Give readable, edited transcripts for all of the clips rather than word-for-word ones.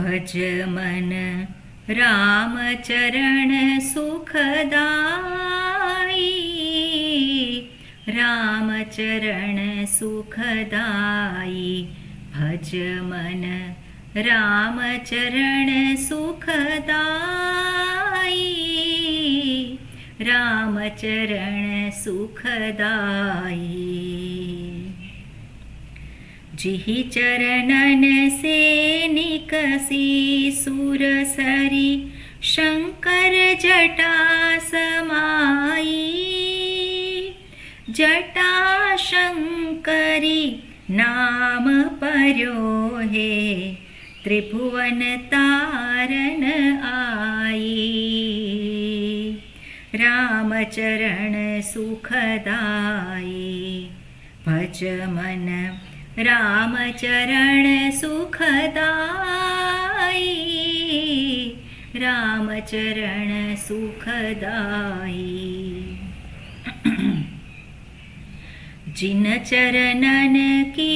भज मन रामचरण सुखदाई, रामचरण सुखदाई। भज मन रामचरण सुखदाई, रामचरण सुखदाई। जिहि चरणन से निकसी सुरसरी, शंकर जटा समाई। जटा शंकरी नाम पर्यो है, त्रिभुवन तारन आई। रामचरण सुखदाई, भज मन रामचरण सुखदाई, रामचरण सुखदाई। जिन चरणन की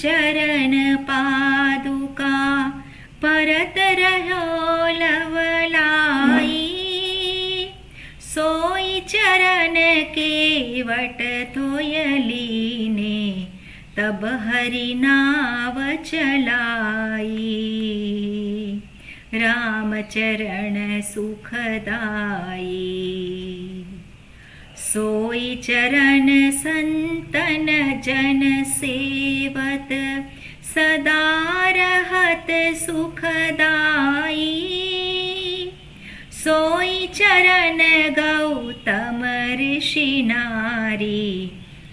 चरण पादुका, परत रहो लवलाई। सोई चरण केवट धोयलीने, तब हरि नाव चलाई। रामचरण सुखदाई, सोई चरण संतन जन सेवत, सदा रहत सुखदाई। सोई चरण गौतम ऋषि नारी,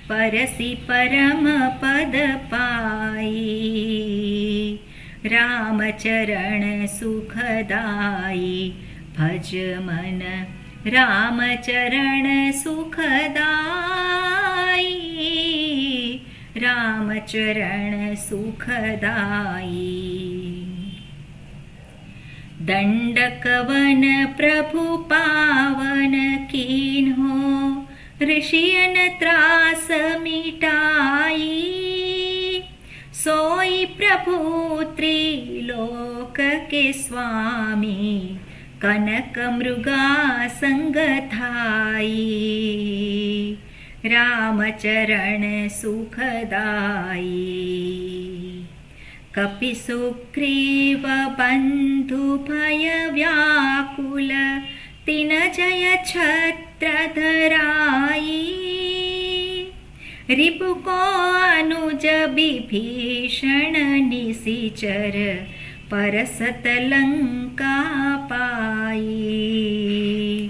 परसि परम पद पाई। रामचरण सुखदाई, भज मन रामचरण सुखदाई, रामचरण सुखदाई। दंडकवन प्रभु पावन कीन्हो, ऋषियन त्रास मिटाई। सोई प्रभु त्रिलोक के स्वामी, कनक मृगा संग थाई। रामचरण सुखदाई, कपि सुग्रीव बंधु भय व्याकुल, तिन जय छत्र धराई। रिपु को अनुज विभीषण निशिचर, परसत लंका पाई।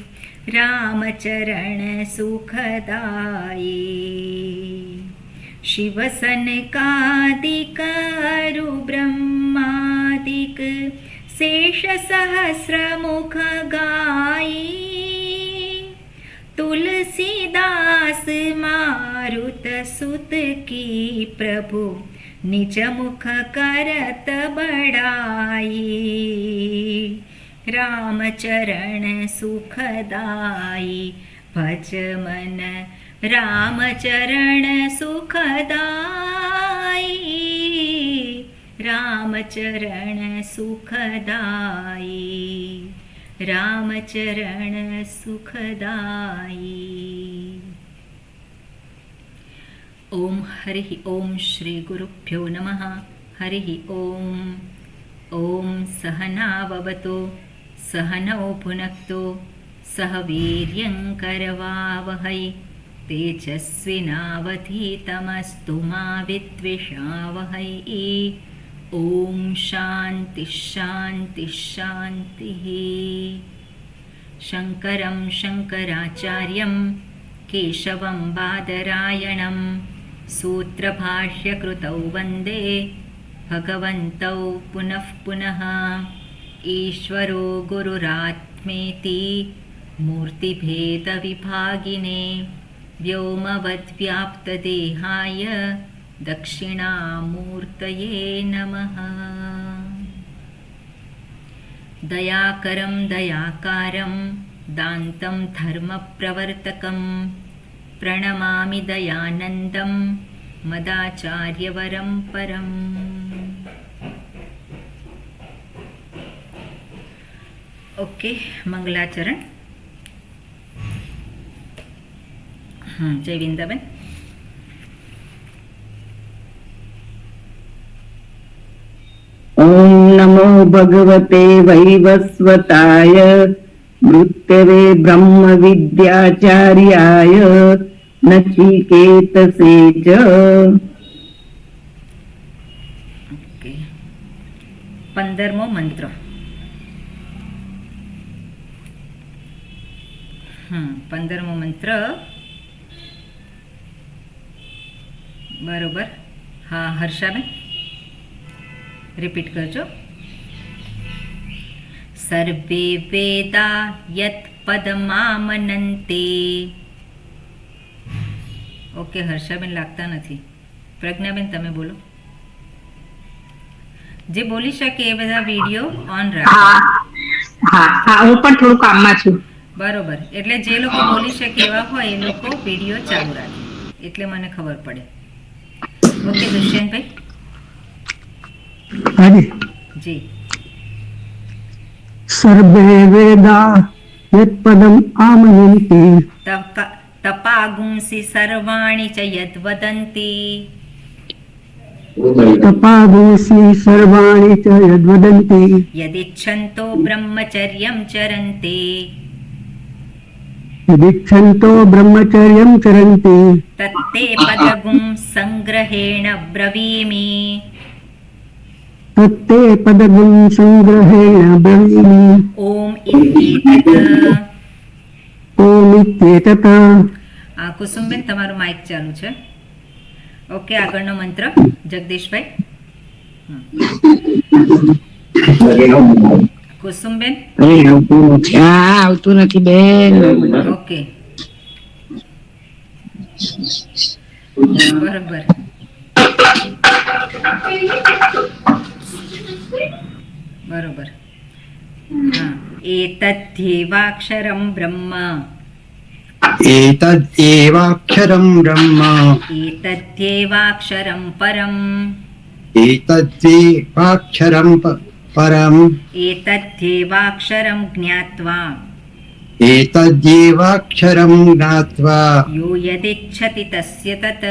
रामचरण सुखदाई, शिव सनकादिक अरु ब्रह्मादिक, शेष सहस्र मुख गाई। तुलसीदास मारुत सुत की प्रभु, निज मुख करत बड़ाई। रामचरण सुखदाई, भज मन रामचरण सुखदाई, रामचरण सुखदाई, रामचरण सुखदाई। ओम हरिः ओम श्री गुरुभ्यो नमः। हरिः ओम। ओम सहनाववतु सहनौ भुनक्तु सह वीर्यङ्करवावहै तेजस्विनावधीतमस्तु मा विद्विषावहै। ओम शांति शांति शांतिः। शङ्करं शङ्कराचार्यं केशवं बादरायणं सूत्रभाष्यकृतौ वन्दे भगवन्तौ पुनः पुनः। ईश्वरो गुरुरात्मेति मूर्तिभेदविभागिने व्योमवद्व्याप्तदेहाय दक्षिणामूर्तये नमः। दयाकरं दयाकारं दान्तं धर्मप्रवर्तकं प्रणमामि दयानन्दं मदाचार्यवरं परम्। ઓકે, મંગલાચરણ. જય વિંદાબેન. ઓમ નમો ભગવતે વૈવસ્વતાય મૃત્યવે બ્રહ્મ વિદ્યાચાર્યાય નચિકેતસે ચ. ઓકે, 15મો મંત્ર. 15મો મંત્ર. બરોબર. હા, હર્ષાબેન રિપીટ કરજો. સર્વે વેદા યત પદમામનંતે. ઓકે, હર્ષાબેન લાગતા નથી. પ્રજ્ઞાબેન તમે બોલો. જે બોલી શકે એ બધા વિડીયો ઓન રાખો. હા, હું પણ થોડું કામમાં છું. બરોબર. એટલે જે લોકો બોલી શકે એવા હોય એ લોકો વિડીયો ચાલુ રાખે, એટલે મને ખબર પડે. ઓકે, દુષ્યંતભાઈ. હાજી. જી. સર્વે વેદા યત પદમ આમનંતિ તપાગુંસી સર્વાણી ચ યદ વદંતી તપાગોસી સર્વાણિ ચ યદ્વદન્તિ યદિચ્છન્તો બ્રહ્મચર્યં ચરન્તે યદિચ્છન્તો બ્રહ્મચર્યં ચરન્તિ તત્તે પદગું સંગ્रहेण બ્રવીમિ. તત્તે પદગું સંગ્रहेણ બ્રવીમિ. ઓમ ઇત્યેતત. ઓમ ઇત્યેતત. કુસુમબેન તમારું માઇક ચાલુ છે. ઓકે, આગળનો મંત્ર જગદીશભાઈ. કુસુમબેન. આવતું નથી બેન. ઓકે, બરોબર. બરોબર. હા, એતદ્ધેવાક્ષરં બ્રહ્મ. एतदेवाक्षरं ब्रह्म एतद्देवाक्षरं परम्. एतदेवाक्षरं परम् एतद्देवाक्षरं ज्ञात्वा एतदेवाक्षरं ज्ञात्वा यो यदिच्छति तस्य तत्.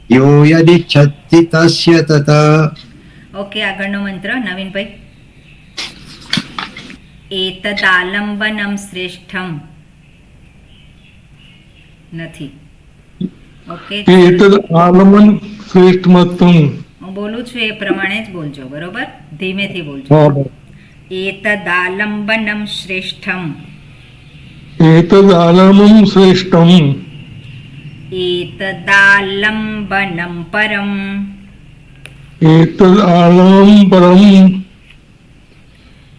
यो यदिच्छति तस्य तत्. ओके, આગળનો મંત્ર નવીનભાઈ. एतदालम्बनं श्रेष्ठं. નથી. ઓકે, આલમન શ્રેષ્ઠમત્તમ. હું બોલું છું એ પ્રમાણે જ બોલજો, બરોબર? ધીમેથી બોલજો. એતદાલંબનમ શ્રેષ્ઠમ. એતદાલમં શ્રેષ્ઠમ. એતદાલંબનમ પરમ. એતદાલમ પરમ.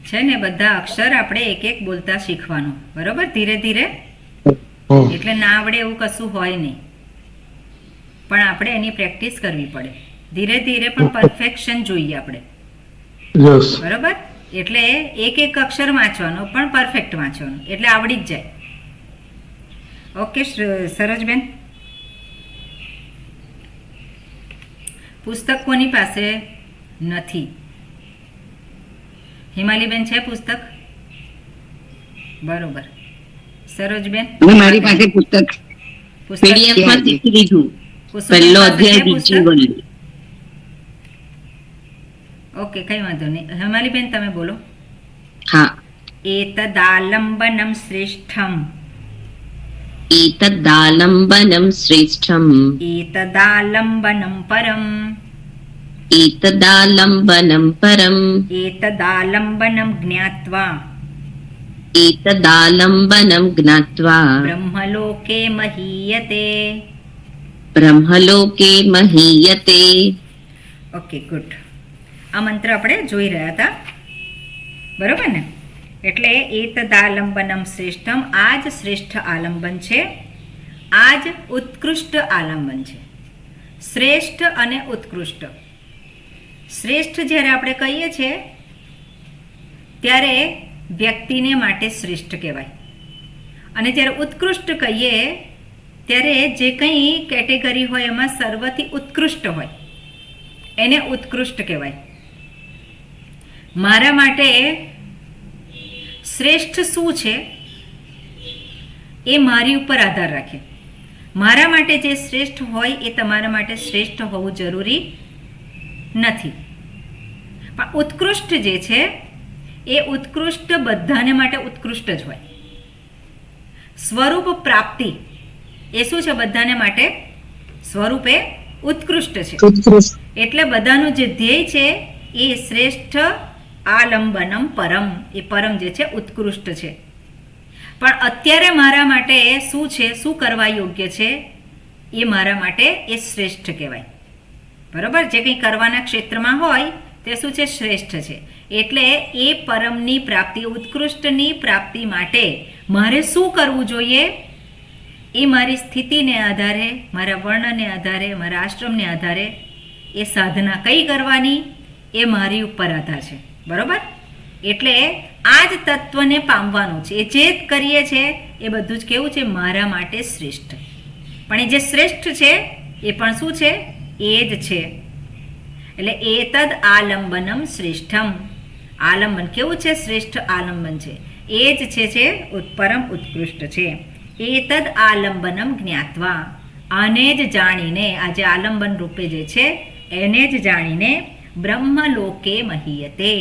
છે ને, બધા અક્ષર આપણે એક એક બોલતા શીખવાનું, બરોબર? ધીરે ધીરે. એટલે ના આવડે એવું કશું હોય નહીં, પણ આપણે એની પ્રેક્ટિસ કરવી પડે. ધીરે ધીરે પણ પરફેક્શન જોઈએ આપણે, બરોબર? એટલે એક એક અક્ષર વાંચવાનો, પણ પરફેક્ટ વાંચવાનો, એટલે આવડી જ જાય. ઓકે, સરોજબેન. પુસ્તક કોની પાસે નથી? હિમાલીબેન છે પુસ્તક? બરોબર. સરોજબેન. મારી પાસે પુસ્તક પીડીએફ માં શીખી લીધું. પહેલો અધ્યાય બીજી વળી. ઓકે, કઈ વાંધો નહીં. હિમાલીબેન તમે બોલો. હા. એતદાલંબનમ શ્રેષ્ઠમ. एतदालम्बनं श्रेष्ठम् एतदालम्बनं परम् एतदालम्बनं परम् एतदालम्बनं ज्ञात्वा एतदालम्बनं ज्ञात्वा ब्रह्मलोके महीयते ब्रह्मलोके महीयते. Okay, good. આ મંત્ર આપણે જોઈ રહ્યા હતા, બરોબર ને? એટલે એતદાલંબનમ શ્રેષ્ઠમ, આ જ શ્રેષ્ઠ આલંબન છે, આ જ ઉત્કૃષ્ટ આલંબન છે. શ્રેષ્ઠ અને ઉત્કૃષ્ટ. શ્રેષ્ઠ જ્યારે આપણે કહીએ છીએ ત્યારે વ્યક્તિને માટે શ્રેષ્ઠ કહેવાય, અને જ્યારે ઉત્કૃષ્ટ કહીએ ત્યારે જે કંઈ કેટેગરી હોય એમાં સર્વથી ઉત્કૃષ્ટ હોય એને ઉત્કૃષ્ટ કહેવાય. મારા માટે શ્રેષ્ઠ શું છે એ મારી ઉપર આધાર રાખે. મારા માટે જે શ્રેષ્ઠ હોય એ તમારા માટે શ્રેષ્ઠ હોવું જરૂરી નથી. પણ ઉત્કૃષ્ટ જે છે એ ઉત્કૃષ્ટ બધાને માટે ઉત્કૃષ્ટ જ હોય. સ્વરૂપ પ્રાપ્તિ એ શું છે? બધાને માટે સ્વરૂપે ઉત્કૃષ્ટ છે. એટલે બધાનું જે ધ્યેય છે એ શ્રેષ્ઠ આલંબનમ પરમ, એ પરમ જે છે ઉત્કૃષ્ટ છે. પણ અત્યારે મારા માટે શું છે, શું કરવા યોગ્ય છે, એ મારા માટે એ શ્રેષ્ઠ કહેવાય. બરોબર? જે કંઈ કરવાના ક્ષેત્રમાં હોય તે શું છે? શ્રેષ્ઠ છે. એટલે એ પરમની પ્રાપ્તિ, ઉત્કૃષ્ટની પ્રાપ્તિ માટે મારે શું કરવું જોઈએ એ મારી સ્થિતિને આધારે, મારા વર્ણને આધારે, મારા આશ્રમને આધારે એ સાધના કઈ કરવાની એ મારી ઉપર આધાર છે. બરોબર? એટલે આ જ તત્વને પામવાનું છે. એ જે કરીએ છે એ બધું જ કેવું છે? મારા માટે શ્રેષ્ઠ. પણ એ જે શ્રેષ્ઠ છે એ પણ શું છે? એ જ છે. એટલે એતદ આલંબનમ શ્રેષ્ઠમ. આલંબન કેવું છે? શ્રેષ્ઠ આલંબન છે. એ જ છે જે પરમ ઉત્કૃષ્ટ છે. એતદ આલંબનમ જ્ઞાત્વા. આને જ જાણીને, આ જે આલંબન રૂપે જે છે એને જ જાણીને બ્રહ્મલોકે મહીયતે.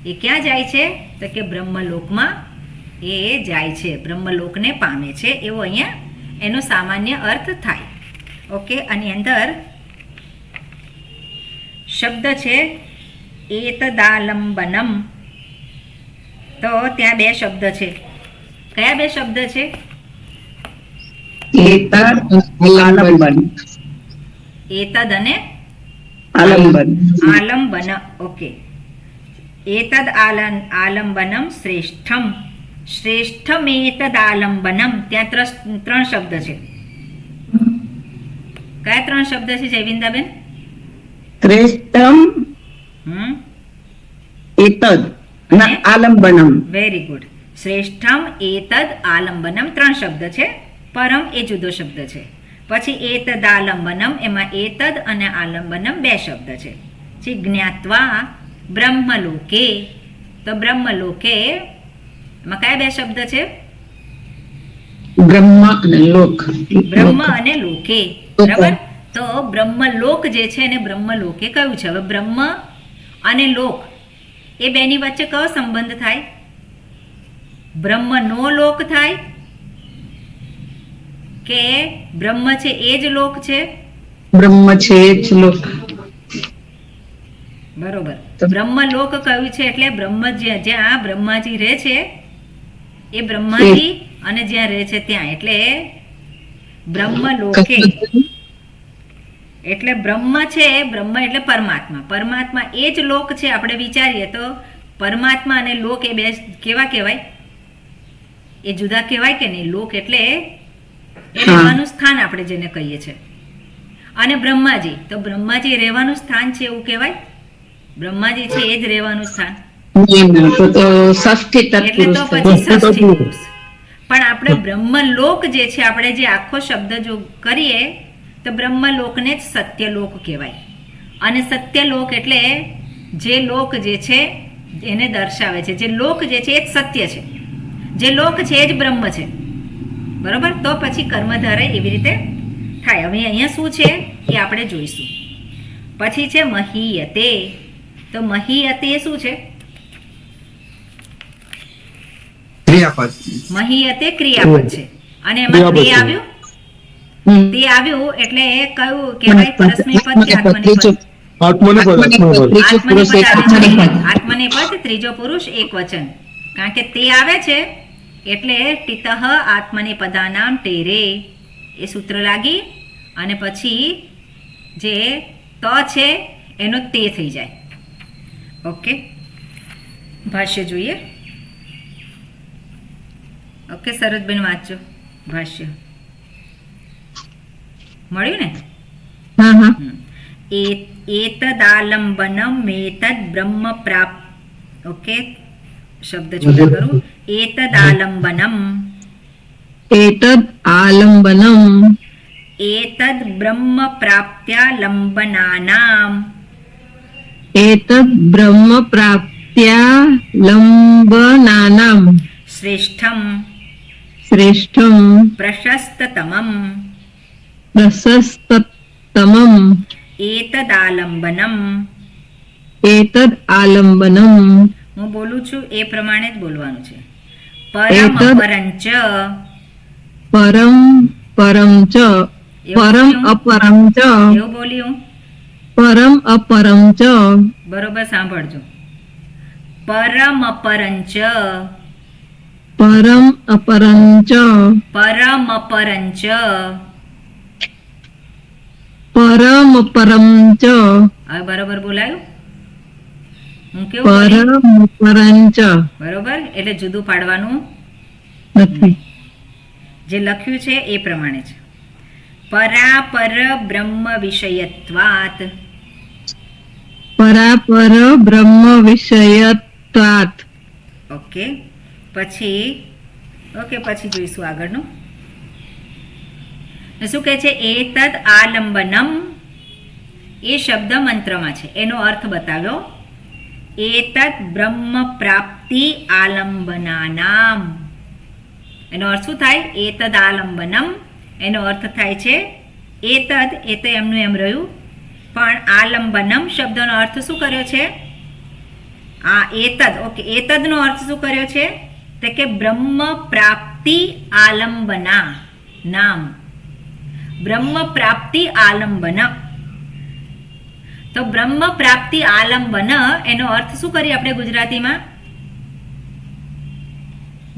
એ ક્યાં જાય છે? તો કે બ્રહ્મલોકમાં એ જાય છે, બ્રહ્મલોકને પામે છે. એવો અહીંયા એનો સામાન્ય અર્થ થાય. ઓકે, આની અંદર શબ્દ છે એતદાલંબનમ. તો ત્યાં બે શબ્દ છે. કયા બે શબ્દ છે? એતદ આલંબન. એતદ અને આલંબન. આલંબન. ઓકે. એતદ આલંબનમ શ્રેષ્ઠમ. શ્રેષ્ઠમ એતદ આલંબનમ. ત્યાં ત્રણ શબ્દ છે. કયા ત્રણ શબ્દ છે જયવિંદાબેન? શ્રેષ્ઠમ એતદ અને આલંબનમ. Very good. શ્રેષ્ઠમ એતદ આલંબનમ ત્રણ શબ્દ છે. પરમ એ જુદો શબ્દ છે. પછી એતદ આલંબનમ, એમાં એતદ અને આલંબનમ બે શબ્દ છે. જે જ્ઞાત્વા બ્રહ્મલોકે. તો બ્રહ્મલોકે એમાં કયા બે શબ્દ છે? બ્રહ્મ અને લોક. બ્રહ્મ અને લોકે. બરાબર? તો બ્રહ્મલોક જે છે એને બ્રહ્મલોકે કયું છે? હવે બ્રહ્મ અને લોક એ બેની વચ્ચે કયો સંબંધ થાય? બ્રહ્મનો લોક થાય કે બ્રહ્મ છે એ જ લોક છે? બ્રહ્મ છે એ જ લોક. બરોબર. બ્રહ્મલોક કયું છે? એટલે બ્રહ્મ જ્યાં બ્રહ્માજી રહે છે એ બ્રહ્માજી અને જ્યાં રહે છે ત્યાં, એટલે બ્રહ્મલોકે. એટલે બ્રહ્મ છે, બ્રહ્મ એટલે પરમાત્મા. પરમાત્મા એ જ લોક છે. આપણે વિચારીએ તો પરમાત્મા અને લોક એ બે કેવા કહેવાય? એ જુદા કહેવાય કે નહીં? લોક એટલે એ રહેવાનું સ્થાન આપણે જેને કહીએ છીએ. અને બ્રહ્માજી, તો બ્રહ્માજી રહેવાનું સ્થાન છે એવું કહેવાય? બ્રહ્માજી છે એ જ રહેવાનું સ્થાન. તો ષષ્ઠી એટલે તત્પુરુષ તો પછી ષષ્ઠી પુરુષ. પણ આપણે બ્રહ્મલોક જે છે, આપણે જે આખો શબ્દ જો કરીએ તો બ્રહ્મલોકને જ સત્યલોક કહેવાય. અને સત્યલોક એટલે જે લોક જે છે એને દર્શાવે છે. જે લોક જે છે એ જ સત્ય છે. જે લોક છે એ જ બ્રહ્મ છે. બરોબર? તો પછી કર્મધારય એવી રીતે થાય. હવે અહીંયા શું છે એ આપણે જોઈશું. પછી છે મહીયતે. તો મહીયતે શું છે? ક્રિયાપદ. મહીયતે ક્રિયાપદ છે. અને એમાં તે આવ્યું, તે આવ્યું એટલે કયું કહેવાય? પરસ્મૈપદ કે આત્મનેપદ? આત્મનેપદ, ત્રીજો પુરુષ એક વચન. કારણ કે તે આવે છે એટલે ટિતઃ આત્મનેપદાનામ ટેરે એ સૂત્ર લાગી અને પછી જે ત છે એનો તે થઈ જાય. ઓકે, ભાષ્ય જોઈએ. ઓકે, સરસબેન વાંચજો ભાષ્ય. મળ્યું ને? એતદાલંબનમ મેતદ બ્રહ્મ પ્રાપ્ત. ઓકે, શબ્દ છૂટા કરું. એતદાલંબનમ. એતદ આલંબનમ. એતદ બ્રહ્મ પ્રાપ્ત્યાલંબનાનામ. એતદ બ્રહ્મ પ્રત્યાલંબનાનામ શ્રેષ્ઠમ શ્રેષ્ઠમ પ્રશસ્તતમમ પ્રશસ્તતમમ એતદાલંબનમ. એતદ આલંબનમ. હું બોલું છું એ પ્રમાણે જ બોલવાનું છે. પરમ અપરંચ. પરમ પરમ ચ પરમ અપરમ ચ એવું બોલ્યું? પરમ અપરમ ચ બરોબર સાંભળજો. પરમ અપરંચ. પરમ અપરમ ચ પરમ અપરંચ. પરમ પરમ ચ હવે બરોબર બોલાયું? હું કેવું બોલી? પરમ પરમ ચ બરોબર, એટલે જુદું પાડવાનું નથી. જે લખ્યું છે એ પ્રમાણે છે. પરાપર બ્રહ્મ વિષયત્વાત. પરાપર બ્રહ્મ વિષયત્વાત. ઓકે, પછી જોઈશું આગળનું. શું કહે છે? એતદ આલંબનમ. એ શબ્દ મંત્રમાં છે, એનો અર્થ બતાવ્યો. એતદ બ્રહ્મ પ્રાપ્તિ આલંબનાનામ. એનો અર્થ શું થાય? એતદ આલંબનમ એનો અર્થ થાય છે એતદ, એ તો એમનું એમ રહ્યું, પણ આલંબનમ શબ્દનો અર્થ શું કર્યો છે? આ એતદ. ઓકે, એતદનો અર્થ શું કર્યો છે? તો કે બ્રહ્મ પ્રાપ્તિ આલંબના નામ. બ્રહ્મ પ્રાપ્તિ આલંબન. તો બ્રહ્મ પ્રાપ્તિ આલંબન એનો અર્થ શું કરીએ આપણે ગુજરાતીમાં?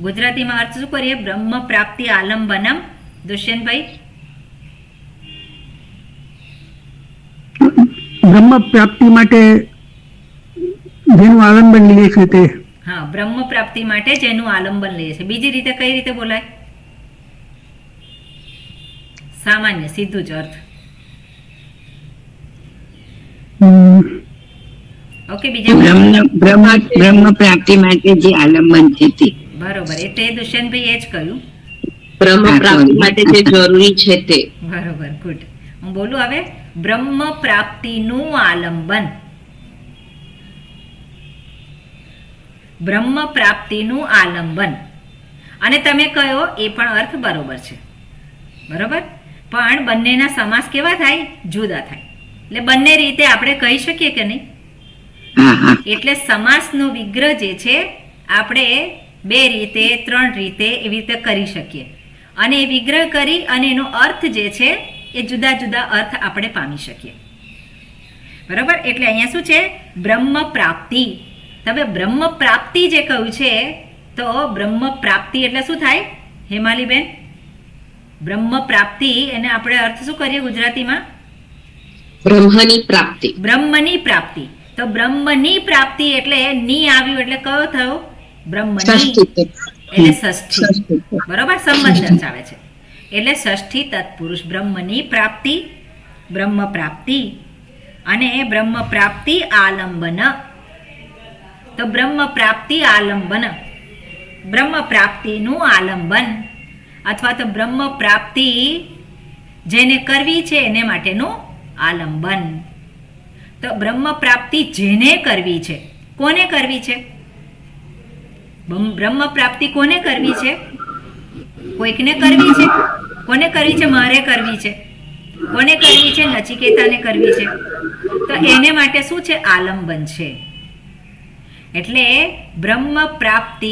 ગુજરાતીમાં અર્થ શું કરીએ બ્રહ્મ પ્રાપ્તિ આલંબનમ? દુષ્યંતભાઈ? બ્રહ્મ પ્રાપ્તિ માટે જેનું આલંબન લઈએ છે તે. હા, બ્રહ્મ પ્રાપ્તિ માટે જેનું આલંબન લઈએ છે. બીજી રીતે કઈ રીતે બોલાય? સામાન્ય સીધું જ અર્થ. ઓકે, બીજા બ્રહ્મ પ્રાપ્તિ માટે જે આલંબન છે તે. બરોબર, એ તે દુષ્યંતભાઈ એ જ કહ્યું. બ્રહ્મ પ્રાપ્તિ માટે જે જરૂરી છે તે. બરોબર, ગુડ. હું બોલું હવે. બ્રહ્મ પ્રાપ્તિનું આલંબન. બ્રહ્મ પ્રાપ્તિનું આલંબન. અને તમે કહ્યો એ પણ અર્થ બરોબર છે. બરોબર, પણ બંનેના સમાસ કેવા થાય? જુદા થાય. એટલે બંને રીતે આપણે કહી શકીએ કે નહીં? એટલે સમાસનો વિગ્રહ જે છે આપણે 2 રીતે 3 રીતે એવી રીતે કરી શકીએ, અને એ વિગ્રહ કરી અને એનો અર્થ જે છે એ જુદા જુદા અર્થ આપણે પામી શકીએ. બરાબર, એટલે અહીંયા શું છે? બ્રહ્મ પ્રાપ્તિ. હવે બ્રહ્મ પ્રાપ્તિ જે કહ્યું છે, તો બ્રહ્મ પ્રાપ્તિ એટલે શું થાય હેમાલીબેન? બ્રહ્મ પ્રાપ્તિ એને આપણે અર્થ શું કરીએ ગુજરાતીમાં? બ્રહ્મની પ્રાપ્તિ. બ્રહ્મની પ્રાપ્તિ. તો બ્રહ્મની પ્રાપ્તિ એટલે ની આવ્યું એટલે કયો થયો? બ્રહ્મની એટલે ષષ્ઠી. બરોબર, સંબંધ દર્શાવે છે. એટલે ષષ્ઠી તત્પુરુષ. બ્રહ્મની પ્રાપ્તિ, બ્રહ્મ પ્રાપ્તિ, અને બ્રહ્મ પ્રાપ્તિ આલંબન. તો બ્રહ્મ પ્રાપ્તિ આલંબન, બ્રહ્મ પ્રાપ્તિનું આલંબન, અથવા તો બ્રહ્મ પ્રાપ્તિ જેને કરવી છે એને માટેનું આલંબન. તો બ્રહ્મ પ્રાપ્તિ જેને કરવી છે, કોને કરવી છે? બ્રહ્મ પ્રાપ્તિ કોને કરવી છે? કોઈકને કરવી છે. કોને કરવી છે? મારે કરવી છે. કોને કરવી છે? નચિકેતાને કરવી છે. તો એને માટે શું છે? આલંબન છે. એટલે બ્રહ્મ પ્રાપ્તિ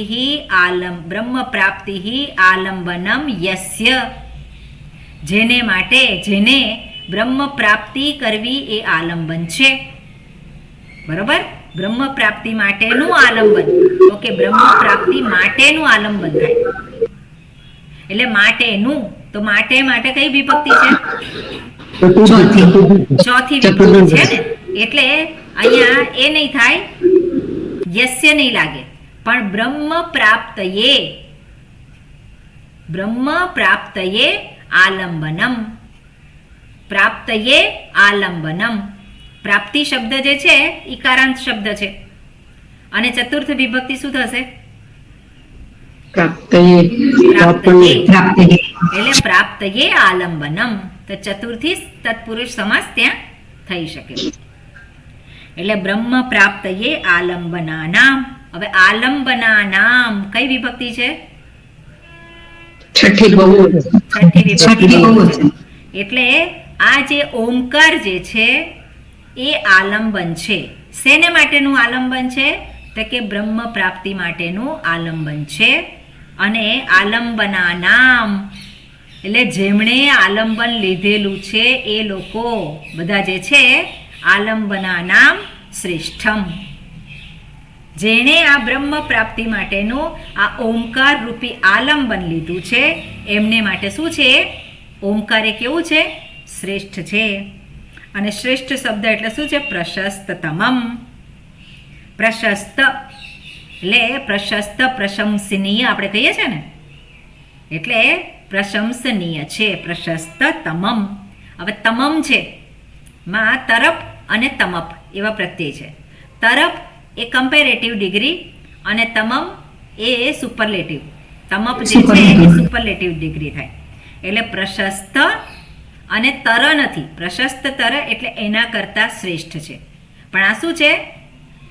બ્રહ્મ પ્રાપ્તિ આલંબનમ યસ્ય. જેને માટે, જેને બ્રહ્મ પ્રાપ્તિ કરવી એ આલંબન છે. બરોબર, બ્રહ્મ પ્રાપ્તિ માટેનું આલંબન. ઓકે, બ્રહ્મ પ્રાપ્તિ માટેનું આલંબન થાય. એટલે માટેનું, તો માટે માટે કઈ વિભક્તિ છે? ચોથી વિભક્તિ છે ને. એટલે અહીંયા એ નહીં થાય, યસ્ય નહીં લાગે, પણ બ્રહ્મ પ્રાપ્તયે આલંબનમ. પ્રાપ્તયે આલંબનમ. પ્રાપ્તિ શબ્દ જે છે ઈકારાંત શબ્દ છે, અને ચતુર્થ વિભક્તિ શું થશે? પ્રાપ્તયે. એટલે પ્રાપ્તયે આલંબનમ. તો ચતુર્થી તત્પુરુષ સમાસ ત્યાં થઈ શકે. એટલે બ્રહ્મ પ્રાપ્તયે આલંબનાનામ. હવે આલંબનાનામ કઈ વિભક્તિ છે? છઠ્ઠી બહુવચન. છઠ્ઠી વિભક્તિ. છઠ્ઠી બહુવચન. એટલે આ જે ઓમકાર જે છે એ આલંબન છે. શેને માટેનું આલંબન છે? તો કે બ્રહ્મ પ્રાપ્તિ માટેનું આલંબન છે. અને આલંબનાનામ એટલે જેમણે આલંબન લીધેલું છે એ લોકો બધા જે છે આલંબનાનામ શ્રેષ્ઠમ. જેણે આ બ્રહ્મ પ્રાપ્તિ માટેનું આ ઓમકાર રૂપી આલંબન લીધું છે એમને માટે શું છે? ઓમકાર એ કેવું છે? શ્રેષ્ઠ છે. અને શ્રેષ્ઠ શબ્દ એટલે શું છે? પ્રશસ્તતમમ. પ્રશસ્ત એટલે પ્રશસ્ત પ્રશંસનીય આપણે કહીએ છીએ ને, એટલે પ્રશંસનીય છે. પ્રશસ્તતમમ. હવે તમમ છે માં તરફ અને તમપ એવા પ્રત્યય છે. તરફ એ કમ્પેરેટિવ ડિગ્રી અને તમામ એ સુપરલેટિવ. તમપ જે છે એ સુપરલેટિવ ડિગ્રી થાય. એટલે પ્રશસ્ત અને તર નથી. પ્રશસ્ત તર એટલે એના કરતાં શ્રેષ્ઠ છે. પણ આ શું છે?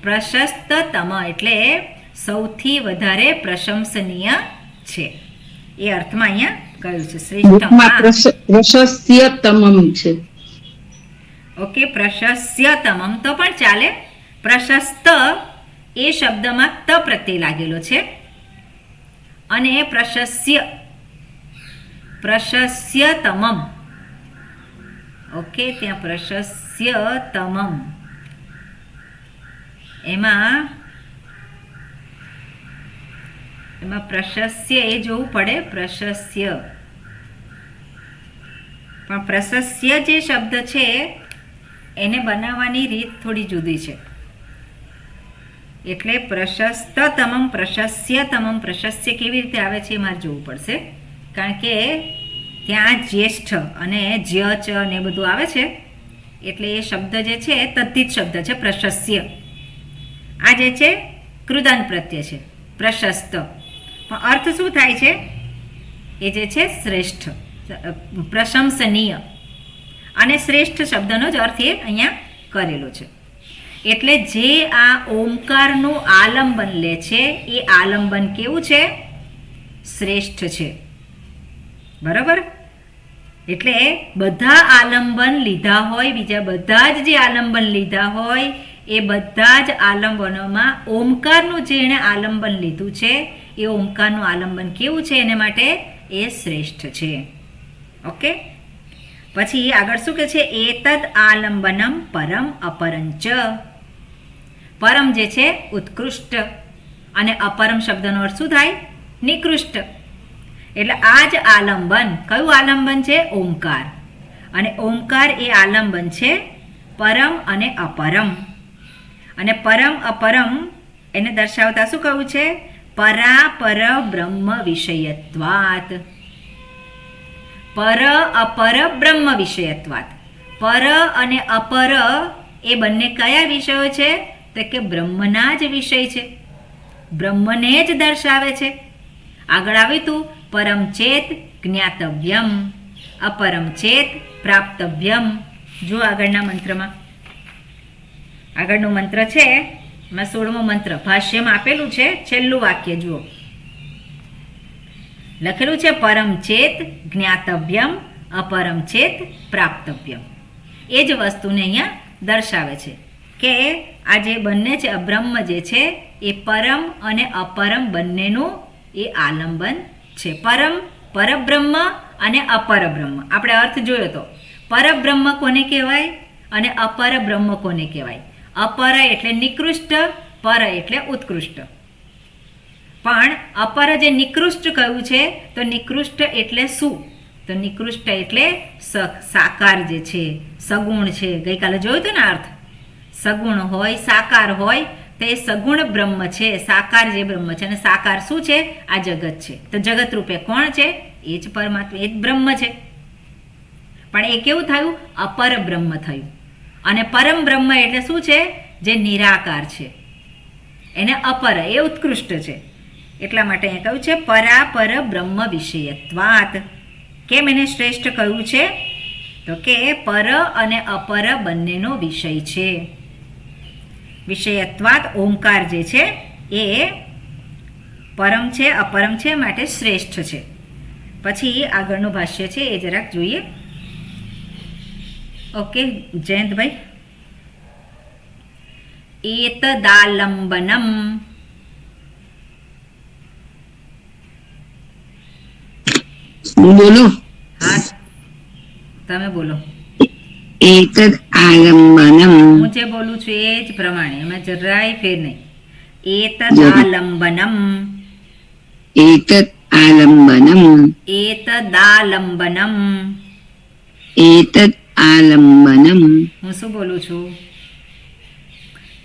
પ્રશસ્તતમ એટલે સૌથી વધારે પ્રશંસનીય છે. એ અર્થમાં અહીંયા કહ્યું છે શ્રેષ્ઠ. પ્રશસ્યતમમ છે. ઓકે, પ્રશસ્યતમમ તો પણ ચાલે. પ્રશસ્ત એ શબ્દમાં ત પ્રત્યય લાગેલો છે અને પ્રશસ્યતમમ. ઓકે, ત્યાં પ્રશસ્યતમમ એમાં પ્રશસ્ય એ જોવું પડે. પ્રશસ્ય પણ પ્રશસ્ય જે શબ્દ છે એને બનાવવાની રીત થોડી જુદી છે. એટલે પ્રશસ્તતમમ પ્રશસ્યતમમ. પ્રશસ્ય કેવી રીતે આવે છે એ મારે જોવું પડશે, કારણ કે ત્યાં જ્યેષ્ઠ અને જ્ય ચ ને બધું આવે છે. એટલે એ શબ્દ જે છે તદ્ધિત શબ્દ છે પ્રશસ્ય. આ જે છે કૃદંત પ્રત્યય છે પ્રશસ્ત. પણ અર્થ શું થાય છે? એ જે છે શ્રેષ્ઠ, પ્રશંસનીય. અને શ્રેષ્ઠ શબ્દનો જ અર્થ એ અહીંયા કરેલો છે. એટલે જે આ ઓમકારનું આલંબન લે છે એ આલંબન કેવું છે? શ્રેષ્ઠ છે. બરાબર? એટલે બધા આલંબન લીધા હોય, બીજા બધા જ જે આલંબન લીધા હોય એ બધા જ આલંબનોમાં ઓમકારનું જેણે આલંબન લીધું છે એ ઓમકારનું આલંબન કેવું છે? એને માટે એ શ્રેષ્ઠ છે. ઓકે, પછી આગળ શું કહે છે? એતદ આલંબનમ પરમ અપરંચ. પરમ જે છે ઉત્કૃષ્ટ અને અપરમ શબ્દનો અર્થ શું થાય? નિકૃષ્ટ. એટલે આ જ આલંબન કયું આલંબન છે? ઓમકાર. અને ઓમકાર એ આલંબન છે પરમ અને અપરમ. અને પરમ અપરમ એને દર્શાવતા શું કહ્યું છે? પરાપર બ્રહ્મ વિષયત્વાત. પર અપર બ્રહ્મ વિષયત્વાત. પર અને અપર એ બંને કયા વિષયો છે? તો કે બ્રહ્મના જ વિષય છે, બ્રહ્મને જ દર્શાવે છે. આગળ આવ્યું તું પરમ ચેત જ્ઞાતવ્યમ, અપરમ ચેત પ્રાપ્તવ્યમ. જો આગળના મંત્રમાં, આગળનો મંત્ર છે એમાં 16મો મંત્ર ભાષ્યમાં આપેલું છે. છેલ્લું વાક્ય જુઓ, લખેલું છે પરમ ચેત જ્ઞાતવ્યમ અપરમ ચેત પ્રાપ્તવ્યમ. એ જ વસ્તુને અહીંયા દર્શાવે છે કે આ જે બંને છે બ્રહ્મ જે છે એ પરમ અને અપરમ બંનેનું એ આલંબન છે. પરમ પરબ્રહ્મ અને અપરબ્રહ્મ આપણે અર્થ જોયો તો. પરબ્રહ્મ કોને કહેવાય અને અપરબ્રહ્મ કોને કહેવાય? અપર એટલે નિકૃષ્ટ, પર એટલે ઉત્કૃષ્ટ. પણ અપર જે નિકૃષ્ટ કહ્યું છે તો નિકૃષ્ટ એટલે શું? તો નિકૃષ્ટ એટલે સાકાર જે છે, સગુણ છે. ગઈકાલે જોયું હતું ને અર્થ. સગુણ હોય સાકાર હોય તો એ સગુણ બ્રહ્મ છે, સાકાર જે બ્રહ્મ છે. અને સાકાર શું છે? આ જગત છે. તો જગત રૂપે કોણ છે? એ જ પરમાત્મા, એ જ બ્રહ્મ છે. પણ એ કેવું થયું? અપર બ્રહ્મ થયું. અને પરમ બ્રહ્મ એટલે શું છે? જે નિરાકાર છે, એને અપર એ ઉત્કૃષ્ટ છે. એટલા માટે અહીંયા કહ્યું છે પરાપર બ્રહ્મ વિષયત્વાત. કેમ એને શ્રેષ્ઠ કહ્યું છે? તો કે પર અને અપર બંનેનો વિષય છે. વિષયત્વાદ ઓમકાર જે છે એ પરમ છે, અપરમ છે, માટે શ્રેષ્ઠ છે. પછી આગળનું ભાષ્ય છે એ જરાક જોઈએ. ઓકે જયંતભાઈ. એતદાલંબનમ. બોલો. હા તમે બોલો. એતદ આલંબનમ. હું જે બોલું છું એ જ પ્રમાણે, એમાં જરાય ફેર નહીં. એતદાલંબનમ. એતદ આલંબનમ. એતદાલંબનમ. એતદ આલંબનમ. હું શું બોલું છું?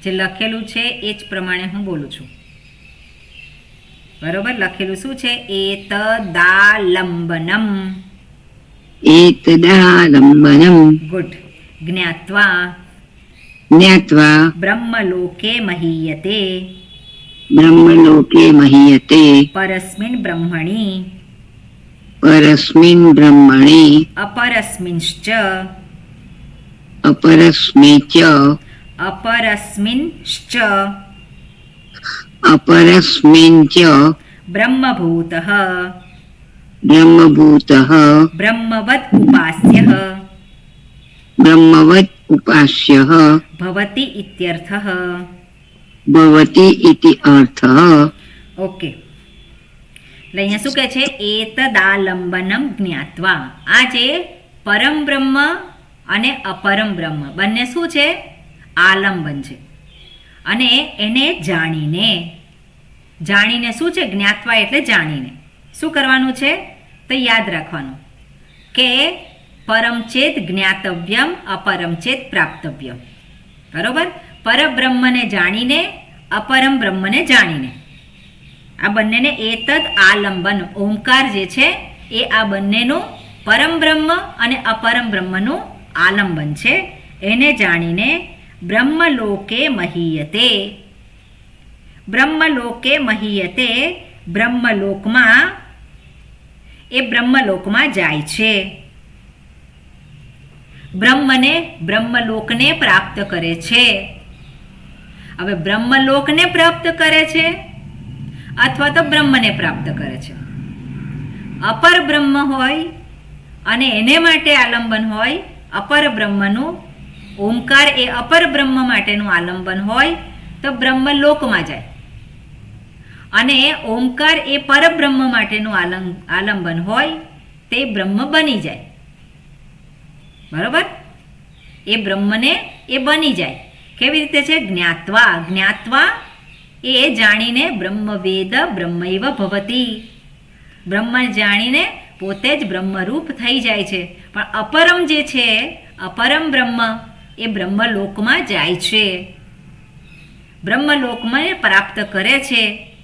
જે લખેલું છે એ જ પ્રમાણે હું બોલું છું. બરોબર? લખેલું શું છે? એતદાલંબનમ. એતદાલંબનમ. ગુડ. જ્ઞાત્વા જ્ઞાત્વા બ્રહ્મલોકે મહીયતે બ્રહ્મલોકે મહીયતે પરસ્મિન બ્રહ્મણી પરસ્મિન બ્રહ્મણે અપરસ્મિંશ્ચ અપરસ્મિચ અપરસ્મિંશ્ચ અપરસ્મિંચ બ્રહ્મભૂતઃ બ્રહ્મભૂતઃ બ્રહ્મવદ ઉપાસ્યઃ બ્રહ્મવદ ઉપાસ્યઃ ભવતિ ઇત્યર્થઃ. ભવતિ ઇતિ અર્થઃ. ઓકે. એટલે અહીંયા શું કહે છે? એતદાલંબનમ જ્ઞાત્વા. આ જે પરમ બ્રહ્મ અને અપરમ બ્રહ્મ બંને શું છે? આલંબન છે. અને એને જાણીને, જાણીને શું છે? જ્ઞાત્વા એટલે જાણીને શું કરવાનું છે? તો યાદ રાખવાનું કે પરમ ચેત જ્ઞાતવ્યમ, અપરમ ચેત પ્રાપ્તવ્યમ. બરોબર? પરબ્રહ્મને જાણીને, અપરમ બ્રહ્મને જાણીને, આ બંનેને એતદ આલંબન, ઓમકાર જે છે એ આ બંનેનું પરમ બ્રહ્મ અને અપરમ બ્રહ્મનું આલંબન છે. એને જાણીને બ્રહ્મલોકે મહીયતે. બ્રહ્મલોકે મહીયતે. બ્રહ્મલોકમાં, એ બ્રહ્મલોકમાં જાય છે. બ્રહ્મને, બ્રહ્મલોકને પ્રાપ્ત કરે છે. હવે બ્રહ્મલોકને પ્રાપ્ત કરે છે અથવા તો બ્રહ્મને પ્રાપ્ત કરે છે. અપર બ્રહ્મ હોય અને એને માટે આલંબન હોય, અપર બ્રહ્મનું ઓમકાર એ અપર બ્રહ્મ માટેનું આલંબન હોય તો બ્રહ્મલોકમાં જાય. અને ઓમકાર એ પરબ્રહ્મ માટેનું આલંબન હોય તે બ્રહ્મ બની જાય. બરોબર? એ બ્રહ્મને એ બની જાય. કેવી રીતે છે? જ્ઞાત્વા. જ્ઞાત્વા એ જાણીને બ્રહ્મવેદ બ્રહ્મૈવ ભવતી. બ્રહ્મ જાણીને પોતે જ બ્રહ્મરૂપ થઈ જાય છે. પણ અપરમ જે છે, અપરમ બ્રહ્મ એ બ્રહ્મલોકમાં જાય છે, બ્રહ્મલોકમાં પ્રાપ્ત કરે છે.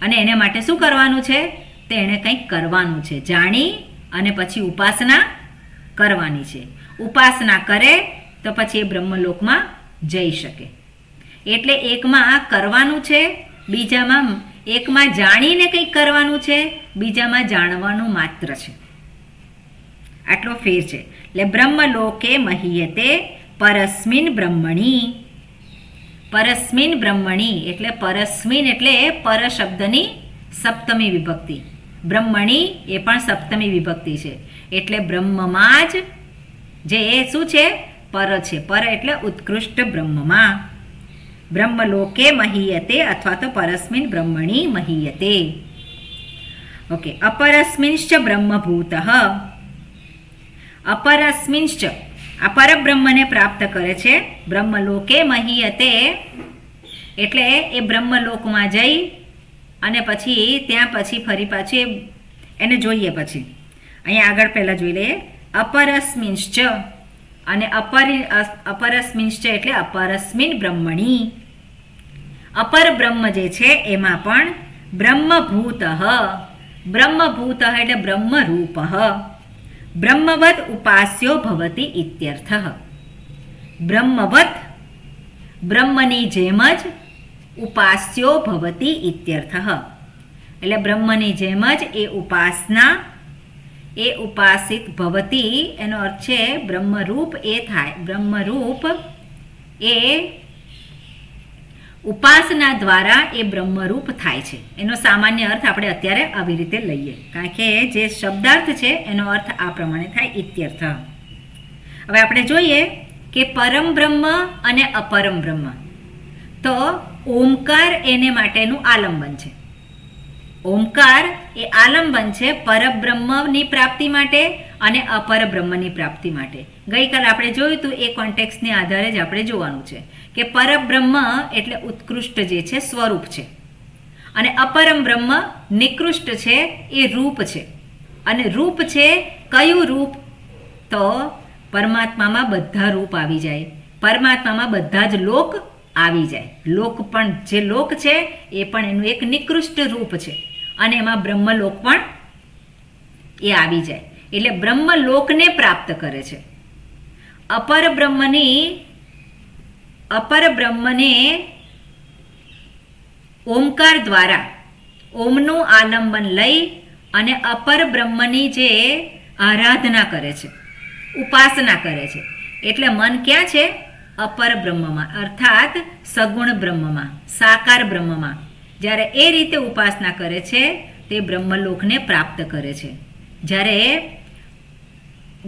અને એને માટે શું કરવાનું છે? તે એણે કંઈક કરવાનું છે. જાણી અને પછી ઉપાસના કરવાની છે. ઉપાસના કરે તો પછી એ બ્રહ્મલોકમાં જઈ શકે. એટલે એકમાં કરવાનું છે, બીજામાં, એકમાં જાણીને કંઈક કરવાનું છે, બીજામાં જાણવાનું માત્ર છે. આટલો ફેર છે. એટલે બ્રહ્મલોકે મહીયતે પરસ્મિન બ્રહ્મણી. પરસ્મિન બ્રહ્મણી એટલે પરસ્મિન એટલે પર શબ્દની સપ્તમી વિભક્તિ. બ્રહ્મણી એ પણ સપ્તમી વિભક્તિ છે. એટલે બ્રહ્મમાં જ જે શું છે? પર છે. પર એટલે ઉત્કૃષ્ટ બ્રહ્મમાં. બ્રહ્મલોકે મહીયતે અથવા તો પરસ્મિન બ્રહ્મણી મહીયતે. ઓકે. અપરસ્મિંશ્ચ બ્રહ્મભૂતઃ. અપરસ્મિંશ્ચ આ પરબ્રહ્મને પ્રાપ્ત કરે છે. બ્રહ્મલોકે મહીયતે એટલે એ બ્રહ્મલોકમાં જઈ અને પછી ત્યાં પછી ફરી પાછી એને જોઈએ. પછી અહીંયા આગળ પહેલાં જોઈ લઈએ. અપરસ્મિંશ્ચ અને અપરસ્મિંશ્ચ એટલે અપરસ્મિન બ્રહ્મણી. અપર બ્રહ્મ જે છે એમાં પણ બ્રહ્મભૂત. બ્રહ્મભૂત એટલે બ્રહ્મરૂપ. બ્રહ્મવદ ઉપાસ્યો ભવતિ ઇત્યર્થઃ. બ્રહ્મવત બ્રહ્મની જેમ જ ઉપાસ્યો ભવતિ ઇત્યર્થઃ. એટલે બ્રહ્મની જેમ જ એ ઉપાસના, એ ઉપાસિત ભવતી એનો અર્થ છે બ્રહ્મરૂપ એ થાય. બ્રહ્મરૂપ એ ઉપાસના દ્વારા એ બ્રહ્મરૂપ થાય છે. એનો સામાન્ય અર્થ આપણે અત્યારે આવી રીતે લઈએ, કારણ કે જે શબ્દાર્થ છે એનો અર્થ આ પ્રમાણે થાય, ઇત્યર્થ. હવે આપણે જોઈએ કે પરમ બ્રહ્મ અને અપરમ બ્રહ્મ. તો ઓમકાર એને માટેનું આલંબન છે. ઓમકાર એ આલંબન છે પરબ્રહ્મની પ્રાપ્તિ માટે અને અપર બ્રહ્મની પ્રાપ્તિ માટે. ગઈકાલે આપણે જોયું હતું એ કોન્ટેક્સ્ટને આધારે જ આપણે જોવાનું છે કે પરબ્રહ્મ એટલે ઉત્કૃષ્ટ જે છે સ્વરૂપ છે, અને અપરમ બ્રહ્મ નિકૃષ્ટ છે એ રૂપ છે. અને રૂપ છે કયું રૂપ? તો પરમાત્મામાં બધા રૂપ આવી જાય, પરમાત્મામાં બધા જ લોક આવી જાય. લોક પણ જે લોક છે એ પણ એનું એક નિકૃષ્ટ રૂપ છે, અને એમાં બ્રહ્મલોક પણ એ આવી જાય. એટલે બ્રહ્મલોકને પ્રાપ્ત કરે છે. અપર બ્રહ્મને ઓમકાર દ્વારા ઓમનું આલંબન લઈ અને અપર બ્રહ્મની જે આરાધના કરે છે, ઉપાસના કરે છે. એટલે મન ક્યાં છે? અપર બ્રહ્મમાં, અર્થાત સગુણ બ્રહ્મમાં, સાકાર બ્રહ્મમાં. જ્યારે એ રીતે ઉપાસના કરે છે તે બ્રહ્મલોકને પ્રાપ્ત કરે છે. જ્યારે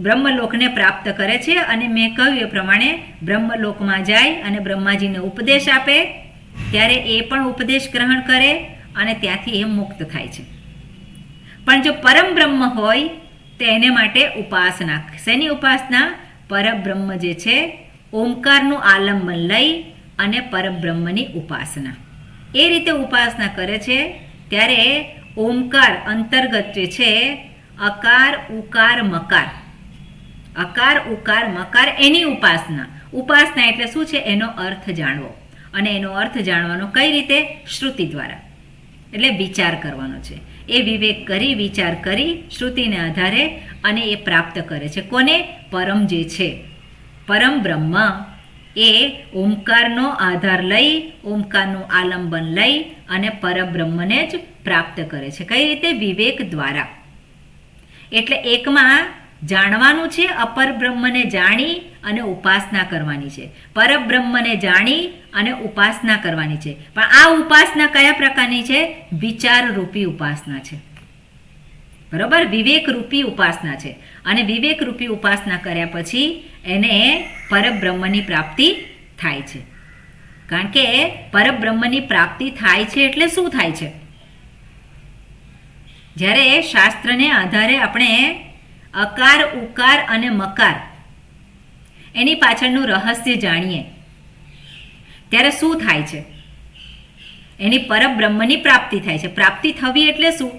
બ્રહ્મલોકને પ્રાપ્ત કરે છે અને મેં કહ્યું એ પ્રમાણે બ્રહ્મલોકમાં જાય અને બ્રહ્માજીને ઉપદેશ આપે, ત્યારે એ પણ ઉપદેશ ગ્રહણ કરે અને ત્યાંથી એ મુક્ત થાય છે. પણ જો પરમ બ્રહ્મ હોય તો એને માટે ઉપાસના. શેની ઉપાસના? પરબ્રહ્મ જે છે ઓમકારનું આલંબન લઈ અને પરબ્રહ્મની ઉપાસના. એ રીતે ઉપાસના કરે છે ત્યારે ઓમકાર અંતર્ગત જે છે અકાર ઉકાર મકાર, અકાર ઉકાર મકાર એની ઉપાસના. ઉપાસના એટલે શું છે? એનો અર્થ જાણવો. અને એનો અર્થ જાણવાનો કઈ રીતે? શ્રુતિ દ્વારા. એટલે વિચાર કરવાનો છે. એ વિવેક કરી, વિચાર કરી શ્રુતિને આધારે અને એ પ્રાપ્ત કરે છે. કોને? પરમ જે છે પરમ બ્રહ્મ એ ઓમકારનો આધાર લઈ, ઓમકારનું આલંબન લઈ અને પરબ્રહ્મને જ પ્રાપ્ત કરે છે. કઈ રીતે? વિવેક દ્વારા. એટલે એકમાં જાણવાનું છે, અપર બ્રહ્મને જાણી અને ઉપાસના કરવાની છે. પરબ્રહ્મને જાણી અને ઉપાસના કરવાની છે. પણ આ ઉપાસના કયા પ્રકારની છે? વિચાર રૂપી ઉપાસના છે. બરોબર? વિવેક રૂપી ઉપાસના છે. અને વિવેક રૂપી ઉપાસના કર્યા પછી એને પરબ્રહ્મની પ્રાપ્તિ થાય છે. કારણ કે પરબ્રહ્મની પ્રાપ્તિ થાય છે એટલે શું થાય છે? જ્યારે શાસ્ત્રને આધારે આપણે અકાર ઉકાર અને મકાર એની પાછળનું રહસ્ય જાણીએ ત્યારે શું થાય છે? એની પરબ્રહ્મની પ્રાપ્તિ થાય છે. પ્રાપ્તિ થવી એટલે શું?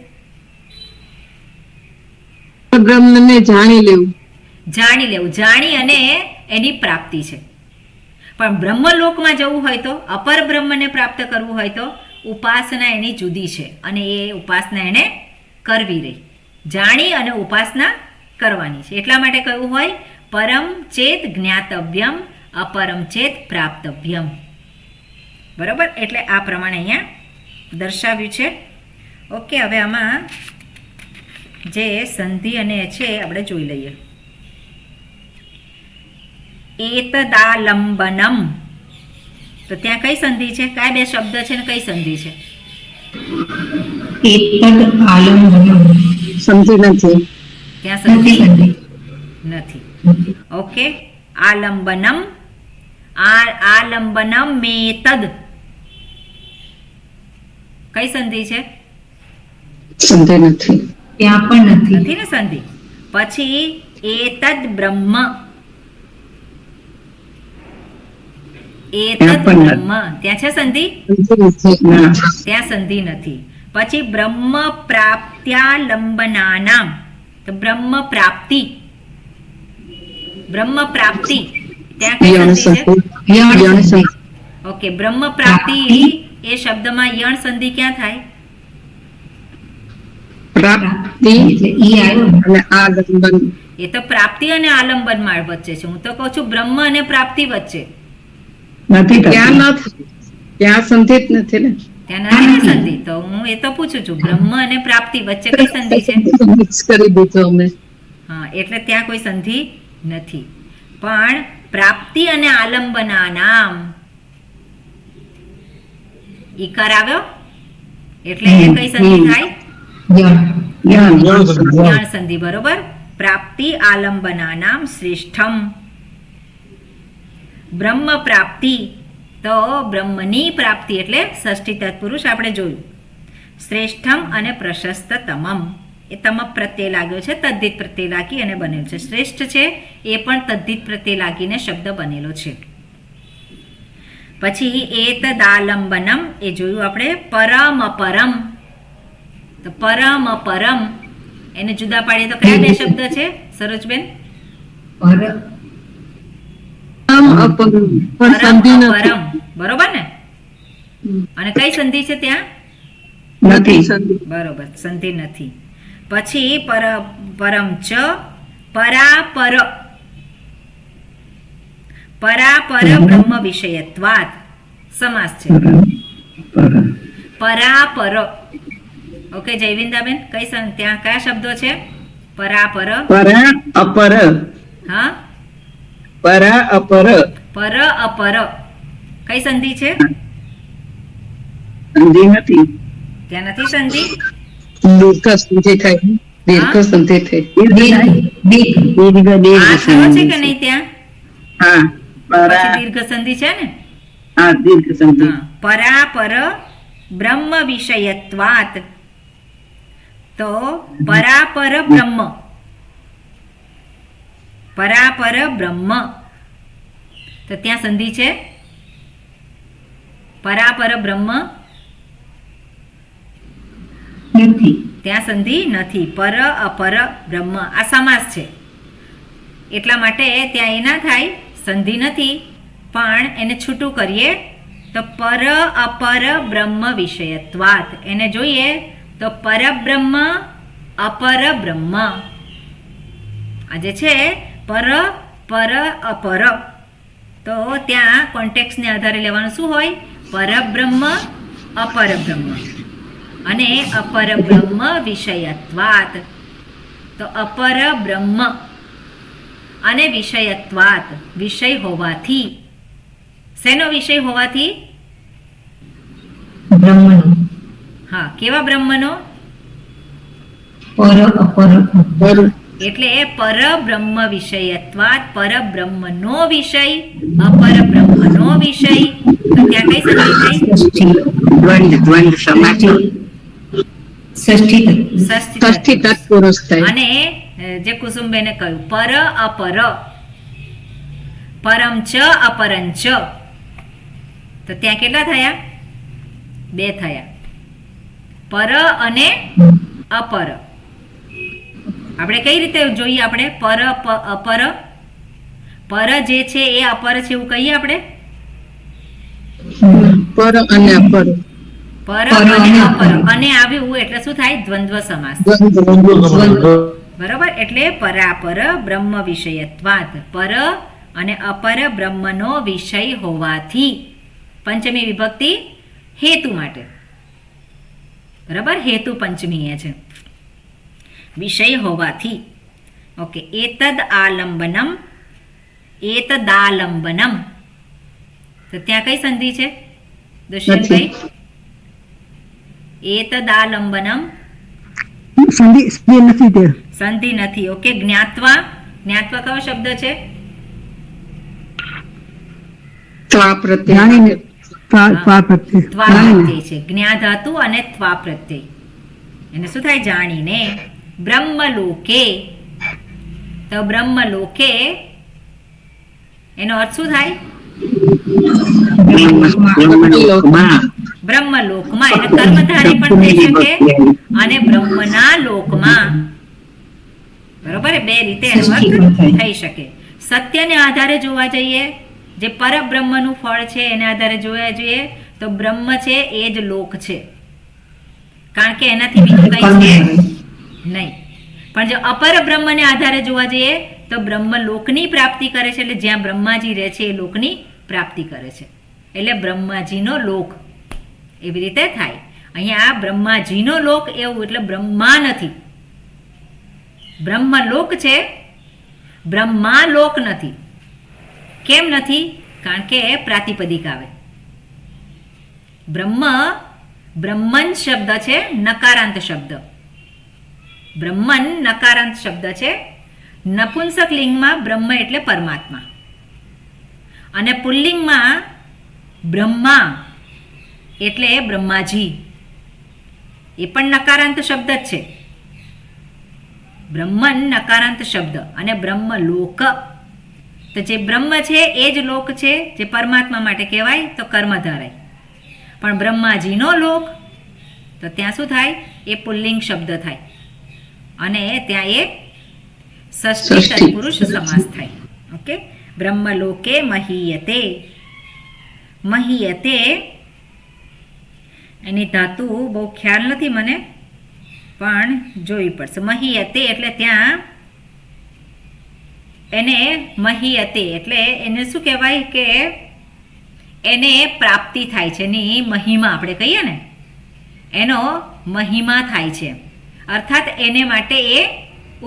બ્રહ્મને જાણી લેવું. જાણી લેવું, જાણી અને એની પ્રાપ્તિ છે. પણ બ્રહ્મલોકમાં જવું હોય તો, અપર બ્રહ્મને પ્રાપ્ત કરવું હોય તો ઉપાસના એની જુદી છે, અને એ ઉપાસના એને કરવી રહી. જાણી અને ઉપાસના કરવાની છે. એટલા માટે કહ્યું હોય પરમ ચેત જ્ઞાતવ્યમ અપરમ ચેત પ્રાપ્તવ્યમ. બરાબર? એટલે આ પ્રમાણે અહીંયા દર્શાવ્યું છે. ઓકે, હવે આમાં જે સંધિ અને છે આપણે જોઈ લઈએ. એતદાલંબનમ, તો ત્યાં કઈ સંધિ છે? કયા બે શબ્દ છે ને કઈ સંધિ છે? સમજી નથી. ત્યાં સંધિ નથી. ઓકે, આલંબનમ, આલંબનમ મેતદ, કઈ સંધિ છે? સમજી નથી. ત્યાં પણ નથી. નથી ને સંધિ. પછી એતદ બ્રહ્મ, એતદ બ્રહ્મ, ત્યાં છે સંધિ? ત્યાં સંધિ નથી. પછી બ્રહ્મ પ્રાપ્ત્યાલંબનાનામ, તો બ્રહ્મ પ્રાપ્તિ, બ્રહ્મ પ્રાપ્તિ, ત્યાં કઈ સંધિ છે? ઓકે, બ્રહ્મ પ્રાપ્તિ એ શબ્દમાં યણ સંધિ ક્યાં થાય? એ તો પ્રાપ્તિ અને આલંબન માં વચ્ચે છે. હું તો કહું છું બ્રહ્મ અને પ્રાપ્તિ વચ્ચે. ત્યાં સંધિ જ નથી ને. ત્યાં નથી ને સંધિ. તો હું એ તો પૂછું છું બ્રહ્મ અને પ્રાપ્તિ વચ્ચે કઈ સંધિ છે? મિક્સ કરી દીધું અમે. હા, એટલે ત્યાં કોઈ સંધિ નથી. પણ પ્રાપ્તિ અને આલંબના નામ, ઈકાર આવ્યો એટલે એ કઈ સંધિ થાય? યાણ સંધિ. બરોબર. પ્રાપ્તિ આલંબનાનામ શ્રેષ્ઠમ. બ્રહ્મ પ્રાપ્તિ, તો બ્રહ્મની પ્રાપ્તિ એટલે ષષ્ઠી તત્પુરુષ આપણે જોયું. શ્રેષ્ઠમ અને પ્રશસ્તતમમ, એ તમ પ્રત્યય લાગ્યો છે, તદ્ધિત પ્રત્યય લાગી અને બનેલો છે. શ્રેષ્ઠ છે એ પણ તદ્ધિત પ્રત્યય લાગીને શબ્દ બનેલો છે. પછી એતદાલંબનમ, એ જોયું આપણે. પરમ અપરમ, તો પરમ અપરમ એને જુદા પાડીએ તો કયા બે શબ્દ છે સરોજબેન? પરમ અપરમ. બરોબર ને? અને કઈ સંધિ છે ત્યાં? બરોબર, સંધિ નથી. પછી પરમ ચ પરાપર, પરાપર બ્રહ્મ વિષયત્વાત સમાસ છે. પરાપર. ઓકે જયવિંદાબેન, કઈ ત્યાં કયા શબ્દો છે? પરાપર. અપર. હા, અપર. પર અપર કઈ સંધિ છે? સંધિ નથી. ત્યાં નથી સંધિ. દીર્ઘ સંધિ થઈ. દીર્ઘ સંધિ થઈ. આ થયો છે કે નહીં ત્યાં? હા, પછી દીર્ઘ સંધિ છે ને? હા, દીર્ઘ સંધિ. હા. પરાપર બ્રહ્મ વિષયત્વાત, તો પરાપર બ્રહ્મ, પરાપર બ્રહ્મ, તો ત્યાં સંધિ છે? પરાપર બ્રહ્મ નથી. ત્યાં સંધિ નથી. પર અપર બ્રહ્મ આ સમાસ છે, એટલા માટે ત્યાં એ ના થાય, સંધિ નથી. પણ એને છૂટું કરીએ તો પર અપર બ્રહ્મ વિષયત્વાત, એને જોઈએ તો પરબ્રહ્મ અપર બ્રહ્મ. આ જે છે પર અપર, તો ત્યાં કોન્ટેક્સને આધારે લેવાનું શું હોય? પરબ્રહ્મ અપર બ્રહ્મ અને અપર બ્રહ્મ વિષયત્વાત. તો અપર બ્રહ્મ અને વિષયત્વાત, વિષય હોવાથી. શેનો વિષય હોવાથી? બ્રહ્મનો. હા, કેવા બ્રહ્મનો? એટલે પરબ્રહ્મ વિષયત્વાત, પરબ્રહ્મનો વિષય, અપર બ્રહ્મનો વિષય. તો ત્યાં કઈ સંધિ થઈ? ષષ્ઠી તત્પુરુષ થાય. અને જે કુસુમબેને કહ્યું પર અપર, પરમ ચ અપરંચ, તો ત્યાં કેટલા થયા? બે થયા. પર અને અપર. આપણે કઈ રીતે જોઈએ? આપણે પર અપર, પર જે છે એ અપર છે એવું કહીએ આપણે? પર અને અપર. પર અને અપર, અને આવ્યું એટલે શું થાય? દ્વંદ્વ સમાસ. બરોબર. એટલે પરાપર બ્રહ્મ વિષયત્વાત, પર અને અપર બ્રહ્મનો વિષય હોવાથી. પંચમી વિભક્તિ હેતુ માટે. બરાબર, હેતુ પંચમી એ છે, વિષય હોવાથી. ઓકે. એતદ આલંબનમ, એતદાલંબનમ, તો ત્યાં કઈ સંધિ છે દુષ્યંતભાઈ? એતદાલંબનમ સંધિ નથી તે. સંધિ નથી. ઓકે. જ્ઞાત્વા, જ્ઞાત્વા કયો શબ્દ છે? ત્વા પ્રત્યય. જાણીને ત્વા ત્વા પ્રત્યય પ્રત્યય છે. જ્ઞા ધાતુ અને ત્વા પ્રત્યય. એને શું થાય? જાણીને. બ્રહ્મલોકે, તો બ્રહ્મલોકે એનો અર્થ શું થાય? બ્રહ્મલોકમાં. એને કર્મધારી પણ થઈ શકે અને બ્રહ્મના લોકમાં. બરોબર, બે રીતે એનો અર્થ થઈ શકે. સત્યને આધારે જોવા જઈએ, જે પરબ્રહ્મનું ફળ છે એને આધારે જોવા જોઈએ તો બ્રહ્મ છે એ જ લોક છે, કારણ કે એનાથી બીજું કંઈ છે નહીં. પણ જો અપર બ્રહ્મને આધારે જોવા જઈએ તો બ્રહ્મ લોકની પ્રાપ્તિ કરે છે, એટલે જ્યાં બ્રહ્માજી રહે છે એ લોકની પ્રાપ્તિ કરે છે, એટલે બ્રહ્માજીનો લોક. એવી રીતે થાય. અહીંયા આ બ્રહ્માજીનો લોક એવું એટલે બ્રહ્મા નથી, બ્રહ્મલોક છે, બ્રહ્મા લોક નથી. કેમ નથી? કારણ કે પ્રાતિપદિક આવે બ્રહ્મન શબ્દ છે નકારાંત શબ્દ. બ્રહ્મન નકારાંત શબ્દ છે. નપુંસક લિંગમાં બ્રહ્મ એટલે પરમાત્મા અને પુલ્લિંગમાં બ્રહ્મા એટલે બ્રહ્માજી. એ પણ નકારાંત શબ્દ જ છે. બ્રહ્મન નકારાંત શબ્દ અને બ્રહ્મલોક, તો જે બ્રહ્મ છે એ જ લોક છે જે પરમાત્મા માટે કહેવાય તો કર્મધારય. પણ બ્રહ્માજીનો લોક તો ત્યાં શું થાય? એ પુલ્લિંગ શબ્દ થાય અને ત્યાં એ ષષ્ઠી તત્પુરુષ સમાસ થાય. ઓકે, બ્રહ્મલોકે મહીયતે. મહીયતે એની ધાતુ બહુ ખ્યાલ નથી મને, પણ જોવી પડશે. મહીયતે એટલે ત્યાં એને મહીયતે એટલે એને શું કહેવાય કે એને પ્રાપ્તિ થાય છે, એની મહિમા આપણે કહીએ ને, એનો મહિમા થાય છે. અર્થાત એને માટે એ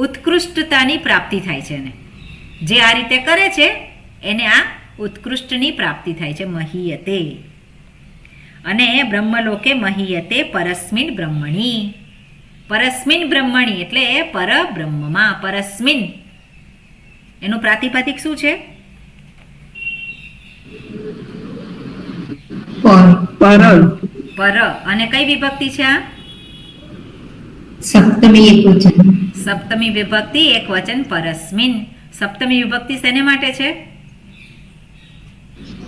ઉત્કૃષ્ટતાની પ્રાપ્તિ થાય છે. એને જે આ રીતે કરે છે એને આ ઉત્કૃષ્ટની પ્રાપ્તિ થાય છે. મહીયતે. અને બ્રહ્મલોકે મહીયતે પરસ્મિન બ્રહ્મણી. પરસ્મિન બ્રહ્મણી એટલે પરબ્રહ્મમાં. પરસ્મિન એનું પ્રાતિપદિક શું છે? પર. અને કઈ વિભક્તિ છે આ? સપ્તમી એકવચન. સપ્તમી વિભક્તિ એકવચન પરસ્મિન. સપ્તમી વિભક્તિ શેને માટે છે?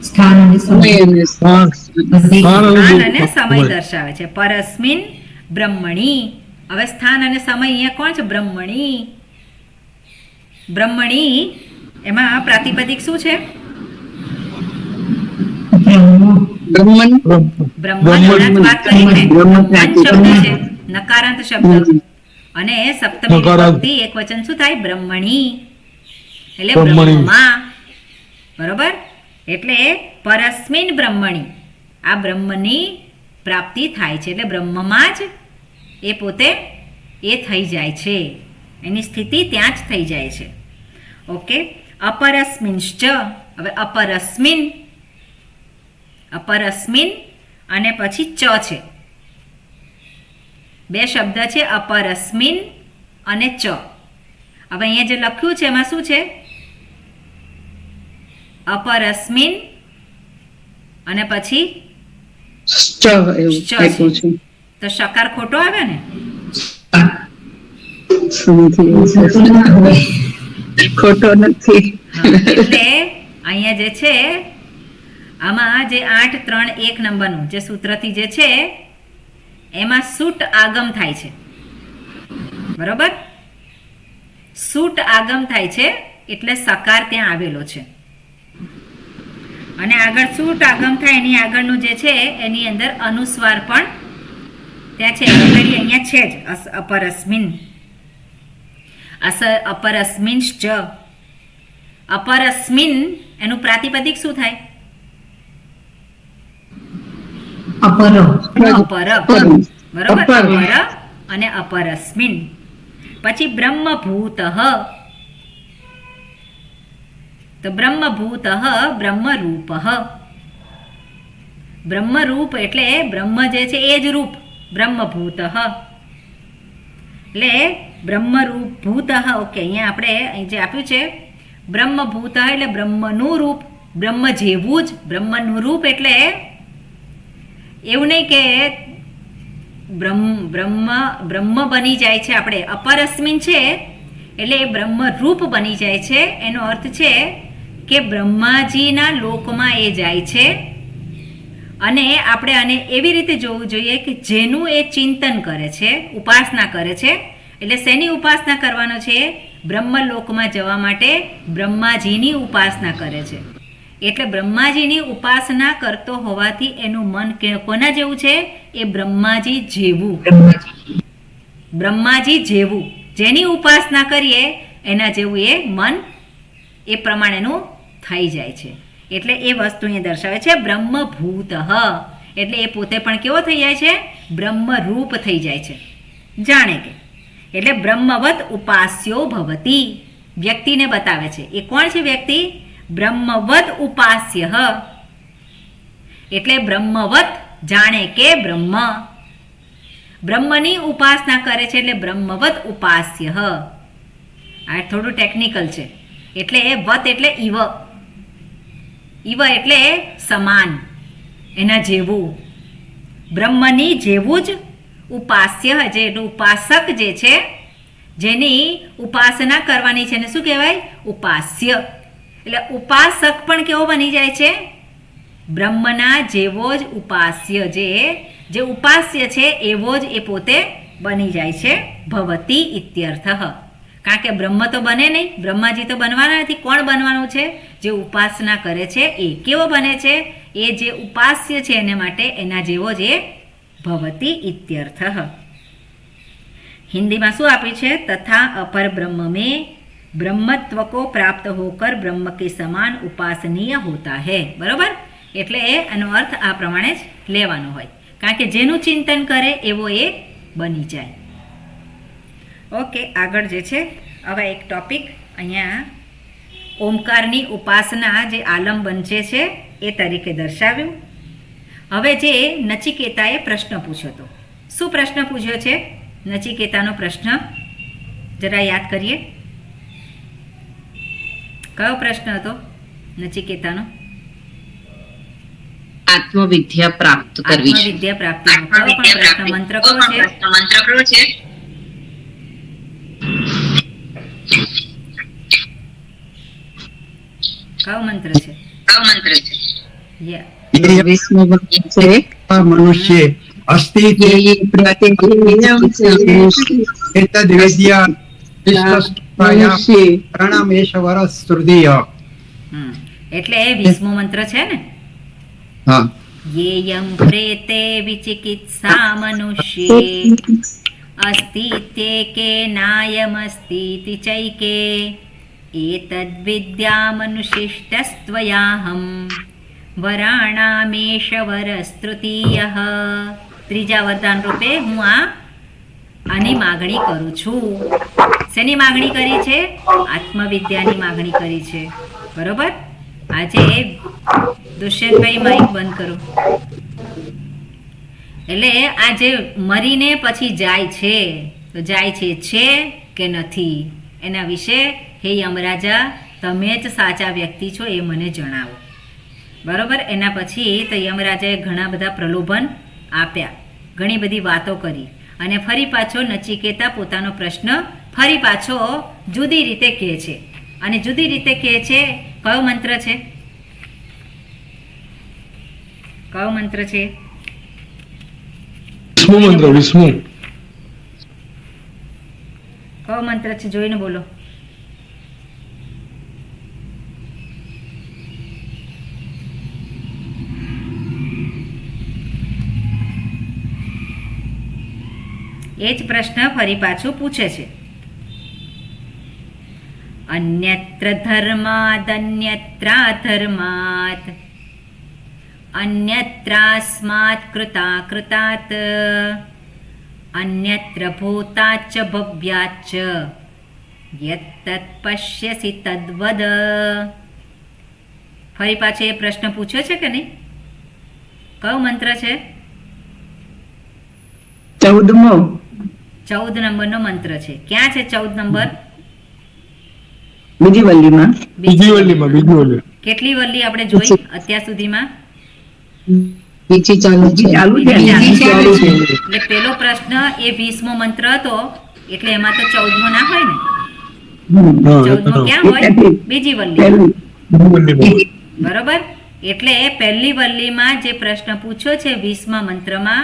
સ્થાન અને સમય. સ્થાન અને સમય દર્શાવે છે. પરસ્મિન બ્રહ્મણી. હવે સ્થાન અને સમય અહીંયા કોણ છે? બ્રહ્મણી. બ્રહ્મણી એમાં પ્રાતિપદિક શું છે? બ્રહ્મન. બ્રહ્મણ હમણાં જ વાત કરી ને. બ્રહ્મણ શબ્દ છે નકારાંત શબ્દ અને સપ્તમી વિભક્તિ એકવચન શું થાય? બ્રહ્મણી એટલે બ્રહ્મમાં. બરોબર? એટલે પરસ્મિન બ્રહ્મણી, આ બ્રહ્મની પ્રાપ્તિ થાય છે એટલે બ્રહ્મમાં જ એ પોતે એ થઈ જાય છે, એની સ્થિતિ ત્યાં જ થઈ જાય છે. ઓકે, અપરસ્મિંશ્ચ. હવે અપરસ્મિન, અપરસ્મિન અને પછી ચ છે. બે શબ્દ છે અપરસ્મિન અને ચ. હવે અહીંયા જે લખ્યું છે એમાં શું છે? અપરસ્મિન અને પછી ચ એવું આપ્યું છે. તો શકાર ખોટો આવે ને? ખોટો નથી. એટલે અહીંયા જે છે આમાં જે 8, 3, 1 નંબરનું જે સૂત્રથી જે છે એમાં સૂટ આગમ થાય છે. બરોબર? સૂટ આગમ થાય છે એટલે સકાર ત્યાં આવેલો છે અને આગળ સૂટ આગમ થાય એની આગળનું જે છે એની અંદર અનુસ્વાર પણ ત્યાં છે. ઓલરેડી અહીંયા છે જ અપરસ્મિન. અપરસ્મિંશ્ચ. અપરસ્મિન એનું પ્રાતિપદિક શું થાય? અપર. અપર. બરોબર? અપર અને અપરસ્મિન. પછી બ્રહ્મભૂત. તો બ્રહ્મભૂત બ્રહ્મરૂપ. બ્રહ્મરૂપ એટલે બ્રહ્મ જે છે એ જ રૂપ. બ્રહ્મભૂત એટલે બ્રહ્મરૂપ ભૂત. ઓકે, અહીંયા આપણે અહીં જે આપ્યું છે બ્રહ્મભૂત એટલે બ્રહ્મનું રૂપ, બ્રહ્મ જેવું જ. બ્રહ્મનું રૂપ એટલે એવું નહીં કે બ્રહ્મ બની જાય છે. આપણે અપરસ્મિન છે એટલે એ બ્રહ્મરૂપ બની જાય છે. એનો અર્થ છે કે બ્રહ્માજીના લોકમાં એ જાય છે અને આપણે આને એવી રીતે જોવું જોઈએ કે જેનું એ ચિંતન કરે છે, ઉપાસના કરે છે. એટલે શેની ઉપાસના કરવાનો છે? બ્રહ્મલોકમાં જવા માટે બ્રહ્માજીની ઉપાસના કરે છે. એટલે બ્રહ્માજીની ઉપાસના કરતો હોવાથી એનું મન કોના જેવું છે? એ બ્રહ્માજી જેવું. બ્રહ્માજી જેવું જેની ઉપાસના કરીએ એના જેવું એ મન એ પ્રમાણેનું થઈ જાય છે. એટલે એ વસ્તુ અહીંયા દર્શાવે છે બ્રહ્મભૂત. એટલે એ પોતે પણ કેવો થઈ જાય છે? બ્રહ્મરૂપ થઈ જાય છે. જાણે કે એટલે બ્રહ્મવત ઉપાસ્યો ભવતી. વ્યક્તિને બતાવે છે. એ કોણ છે વ્યક્તિ? બ્રહ્મવત ઉપાસ્ય. એટલે બ્રહ્મવત જાણે કે બ્રહ્મ. બ્રહ્મની ઉપાસના કરે છે એટલે બ્રહ્મવત ઉપાસ્ય. આ થોડું ટેકનિકલ છે. એટલે વત એટલે ઇવ. ઇવ એટલે સમાન, એના જેવું. બ્રહ્મની જેવું જ ઉપાસ્ય, જે ઉપાસક જે છે, જેની ઉપાસના કરવાની છે એને શું કહેવાય? ઉપાસ્ય. એટલે ઉપાસક પણ કેવો બની જાય છે? બ્રહ્મના જેવો જ ઉપાસ્ય. જે ઉપાસ્ય છે એવો જ એ પોતે બની જાય છે. ભવતી ઇત્યર્થ. કારણ કે બ્રહ્મ તો બને નહીં, બ્રહ્માજી તો બનવાના નથી. કોણ બનવાનું છે? જે ઉપાસના કરે છે એ. કેવો બને છે? એ જે ઉપાસ્ય છે એને માટે એના જેવો જ એ ભવતી ઇત્યર્થ. हिंदी में शू आप तथा अपर ब्रह्म में ब्रह्मत्व को प्राप्त होकर ब्रह्म के समान उपासनीय होता है. बराबर. એટલે એનો અર્થ આ પ્રમાણે જ લેવાનો હોય, કારણ કે જેનું ચિંતન કરે એવો એ બની જાય. ઓકે, આગળ જે છે હવે એક ટોપિક અહીંયા ઓમકારની ઉપાસના જે આલમ બનશે છે એ તરીકે દર્શાવ્યું. હવે જે નચિકેતાએ પ્રશ્ન પૂછ્યો હતો, શું પ્રશ્ન પૂછ્યો છે? નચિકેતાનો પ્રશ્ન જરા યાદ કરીએ. કયો પ્રશ્ન હતો નચિકેતાનો? આત્મવિદ્યા પ્રાપ્ત કરવી છે. આત્મવિદ્યા પ્રાપ્તિનો કયો પણ પ્રશ્ન મંત્ર કયો છે? મંત્ર કયો છે? કયો મંત્ર છે? કયો મંત્ર છે? યા વિષ્ણુ છે મનુષ્ય અસ્તિ એતદ વિદ્યા પ્રણામેશ્વર સ્તુતિય. એટલે એ 20મો મંત્ર છે ને. હા. યેયં પ્રેતે વિચિકિત્સા મનુષ્યે અસ્તિ તે નાયમસ્તિ ચૈકે એતદ વિદ્યા મનુશિષ્ટસ્ત્વયાહમ વરાણામેશવરસ્તૃતીયઃ. ત્રીજા વરદાન રૂપે હું આની માગણી કરું છું. શેની માગણી કરી છે? આત્મવિદ્યાની માગણી કરી છે. બરોબર. આજે દુષ્યંતભાઈ માઇક બંધ કરો. એટલે આ જે મરીને પછી જાય છે તો જાય છે કે નથી, એના વિશે હે યમરાજા તમે જ સાચા વ્યક્તિ છો એ મને જણાવો. બરોબર. એના પછી તો યમરાજાએ ઘણા બધા પ્રલોભન આપ્યા, ઘણી બધી વાતો કરી, અને ફરી પાછો નચિકેતા પોતાનો પ્રશ્ન ફરી પાછો જુદી રીતે કહે છે. અને જુદી રીતે કહે છે. કયો મંત્ર છે? કયો મંત્ર છે? વિષ્ણુ મંત્ર. વિષ્ણુ. કયો મંત્ર છે? જોઈને બોલો. એ જ પ્રશ્ન ફરી પાછું પૂછે છે. અન્યત્ર ધર્માદ અન્યત્રાધર્માત અન્યત્રાસ્માત કૃતા કૃતાત અન્યત્ર ભૂતાચ ભવ્યાચ યત્તત્ પશ્યસી તદ્વદ. ફરી પાછો એ પ્રશ્ન પૂછ્યો છે કે નહીં? કયો મંત્ર છે? 14 નંબરનો મંત્ર છે. ક્યાં છે 14 નંબર? બીજી વલ્લીમાં. બીજી વલ્લી. કેટલી વલ્લી આપણે જોઈ અત્યાર સુધીમાં? બીજી ચાલુ છે. એટલે પેલો પ્રશ્ન એ 20મો મંત્ર હતો, એટલે એમાં તો 14મો ના હોય ને. 14મો ક્યાં હોય? બીજી વલ્લી. બરોબર. એટલે પહેલી વલ્લીમાં જે પ્રશ્ન પૂછ્યો છે 20મા મંત્રમાં,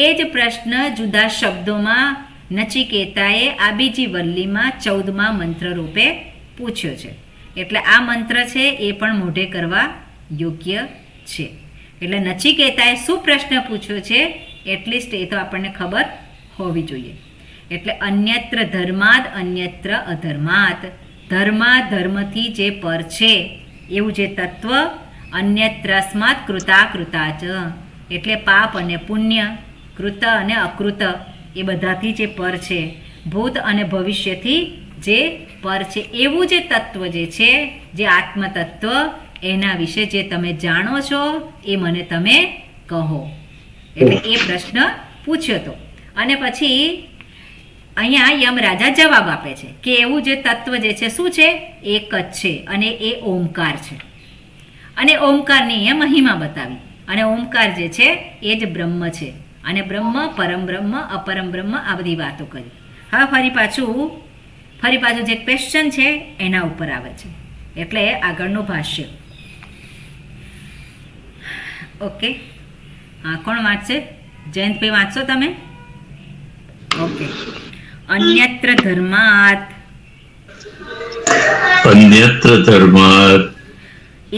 એ જ પ્રશ્ન જુદા શબ્દોમાં નચિકેતાએ આ બીજી વલ્લીમાં 14મા મંત્ર રૂપે પૂછ્યો છે. એટલે આ મંત્ર છે એ પણ મોઢે કરવા યોગ્ય છે. એટલે નચિકેતાએ શું પ્રશ્ન પૂછ્યો છે એટલીસ્ટ એ તો આપણને ખબર હોવી જોઈએ. એટલે અન્યત્ર ધર્માદ અન્યત્ર અધર્માત. ધર્મથી જે પર છે એવું જે તત્વ, અન્યત્રસ્માત કૃતા કૃતાચ એટલે પાપ અને પુણ્ય, કૃત અને અકૃત એ બધાથી જે પર છે, ભૂત અને ભવિષ્યથી જે પર છે, એવું જે તત્વ જે છે, જે આત્મતત્વ, એના વિશે જે તમે જાણો છો એ મને તમે કહો. એટલે એ પ્રશ્ન પૂછ્યો હતો. અને પછી અહીંયા યમરાજા જવાબ આપે છે કે એવું જે તત્વ જે છે શું છે, એક જ છે અને એ ઓમકાર છે. અને ઓમકારની અહીંયા મહિમા બતાવી. અને ઓમકાર જે છે એ જ બ્રહ્મ છે. અને બ્રહ્મ, પરમ બ્રહ્મ, અપરમ બ્રહ્મ, આ બધી વાતો કરી. હવે ફરી પાછું જે ક્વેશ્ચન છે એના ઉપર આવે છે, એટલે આગળનું ભાષ્ય. ઓકે, હા, કોણ વાંચશે? જયંતભાઈ વાંચશો તમે? ઓકે. અન્યત્ર ધર્માત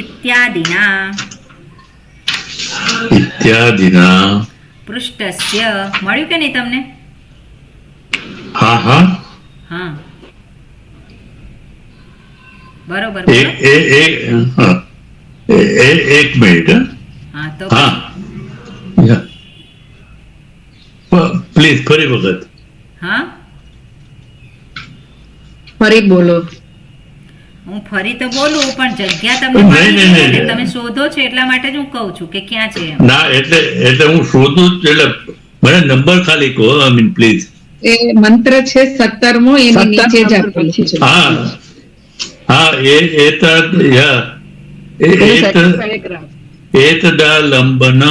ઇત્યાદિના પૃષ્ઠસ્ય. મળ્યું કે નહીં તમને? હા, બરોબર. એક મિનિટ. હા, તો પ્લીઝ ફરી વખત. હા, ફરી બોલો. હું ફરી તો બોલું, પણ જગ્યા તમને નહીં, મળી નહીં, ગઈ નહીં. ને, તમે શોધો છો એટલા માટે જ હું કહું છું કે ક્યાં છે એમ. ના, એટલે હું શોધું જ, એટલે મને નંબર ખાલી કહો. I mean please. એ મંત્ર છે 17મો, એની નીચે જ આપેલ છે. હા, એતદા લંબન.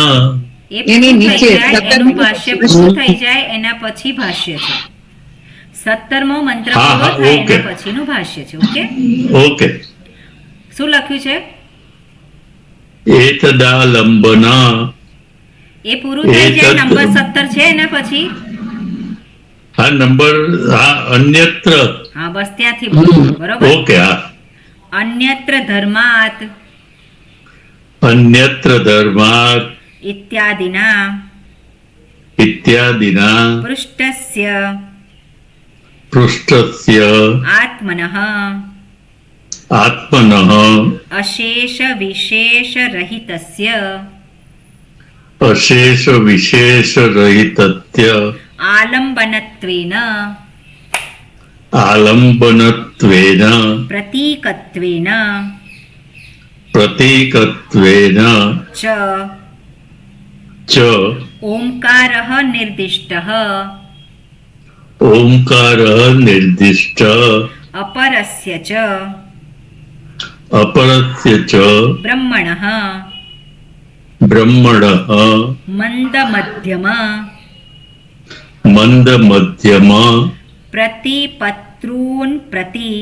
એની નીચે એનું ભાષ્ય પૂરું થઈ જાય એના પછી ભાષ્ય છે. 17મો મંત્ર હા, પૂરો થાય ઓકે. એના પછીનું ભાષ્ય છે. Okay, okay. શું લખ્યું છે? એતદા લંબન. એ પૂરું થઈ જાય, નંબર 17 છે એના પછી. હા, નંબર, હા, અન્યત્ર. હા, બસ ત્યાંથી બોલો. બરોબર. ઓકે. હા, અન્યત્ર ધર્માત અન્યત્ર ધર્માત ઇત્યાદિના પૃષ્ઠસ્ય આત્મનઃ અશેષ વિશેષ રહિતસ્ય આલંબનત્વેન પ્રતીકત્વેન ચ ઓમકારઃ નિર્દિષ્ટઃ અપરસ્ય ચ બ્રહ્મણઃ મંદ મધ્યમ પ્રતિપત્રૂન પ્રતિ.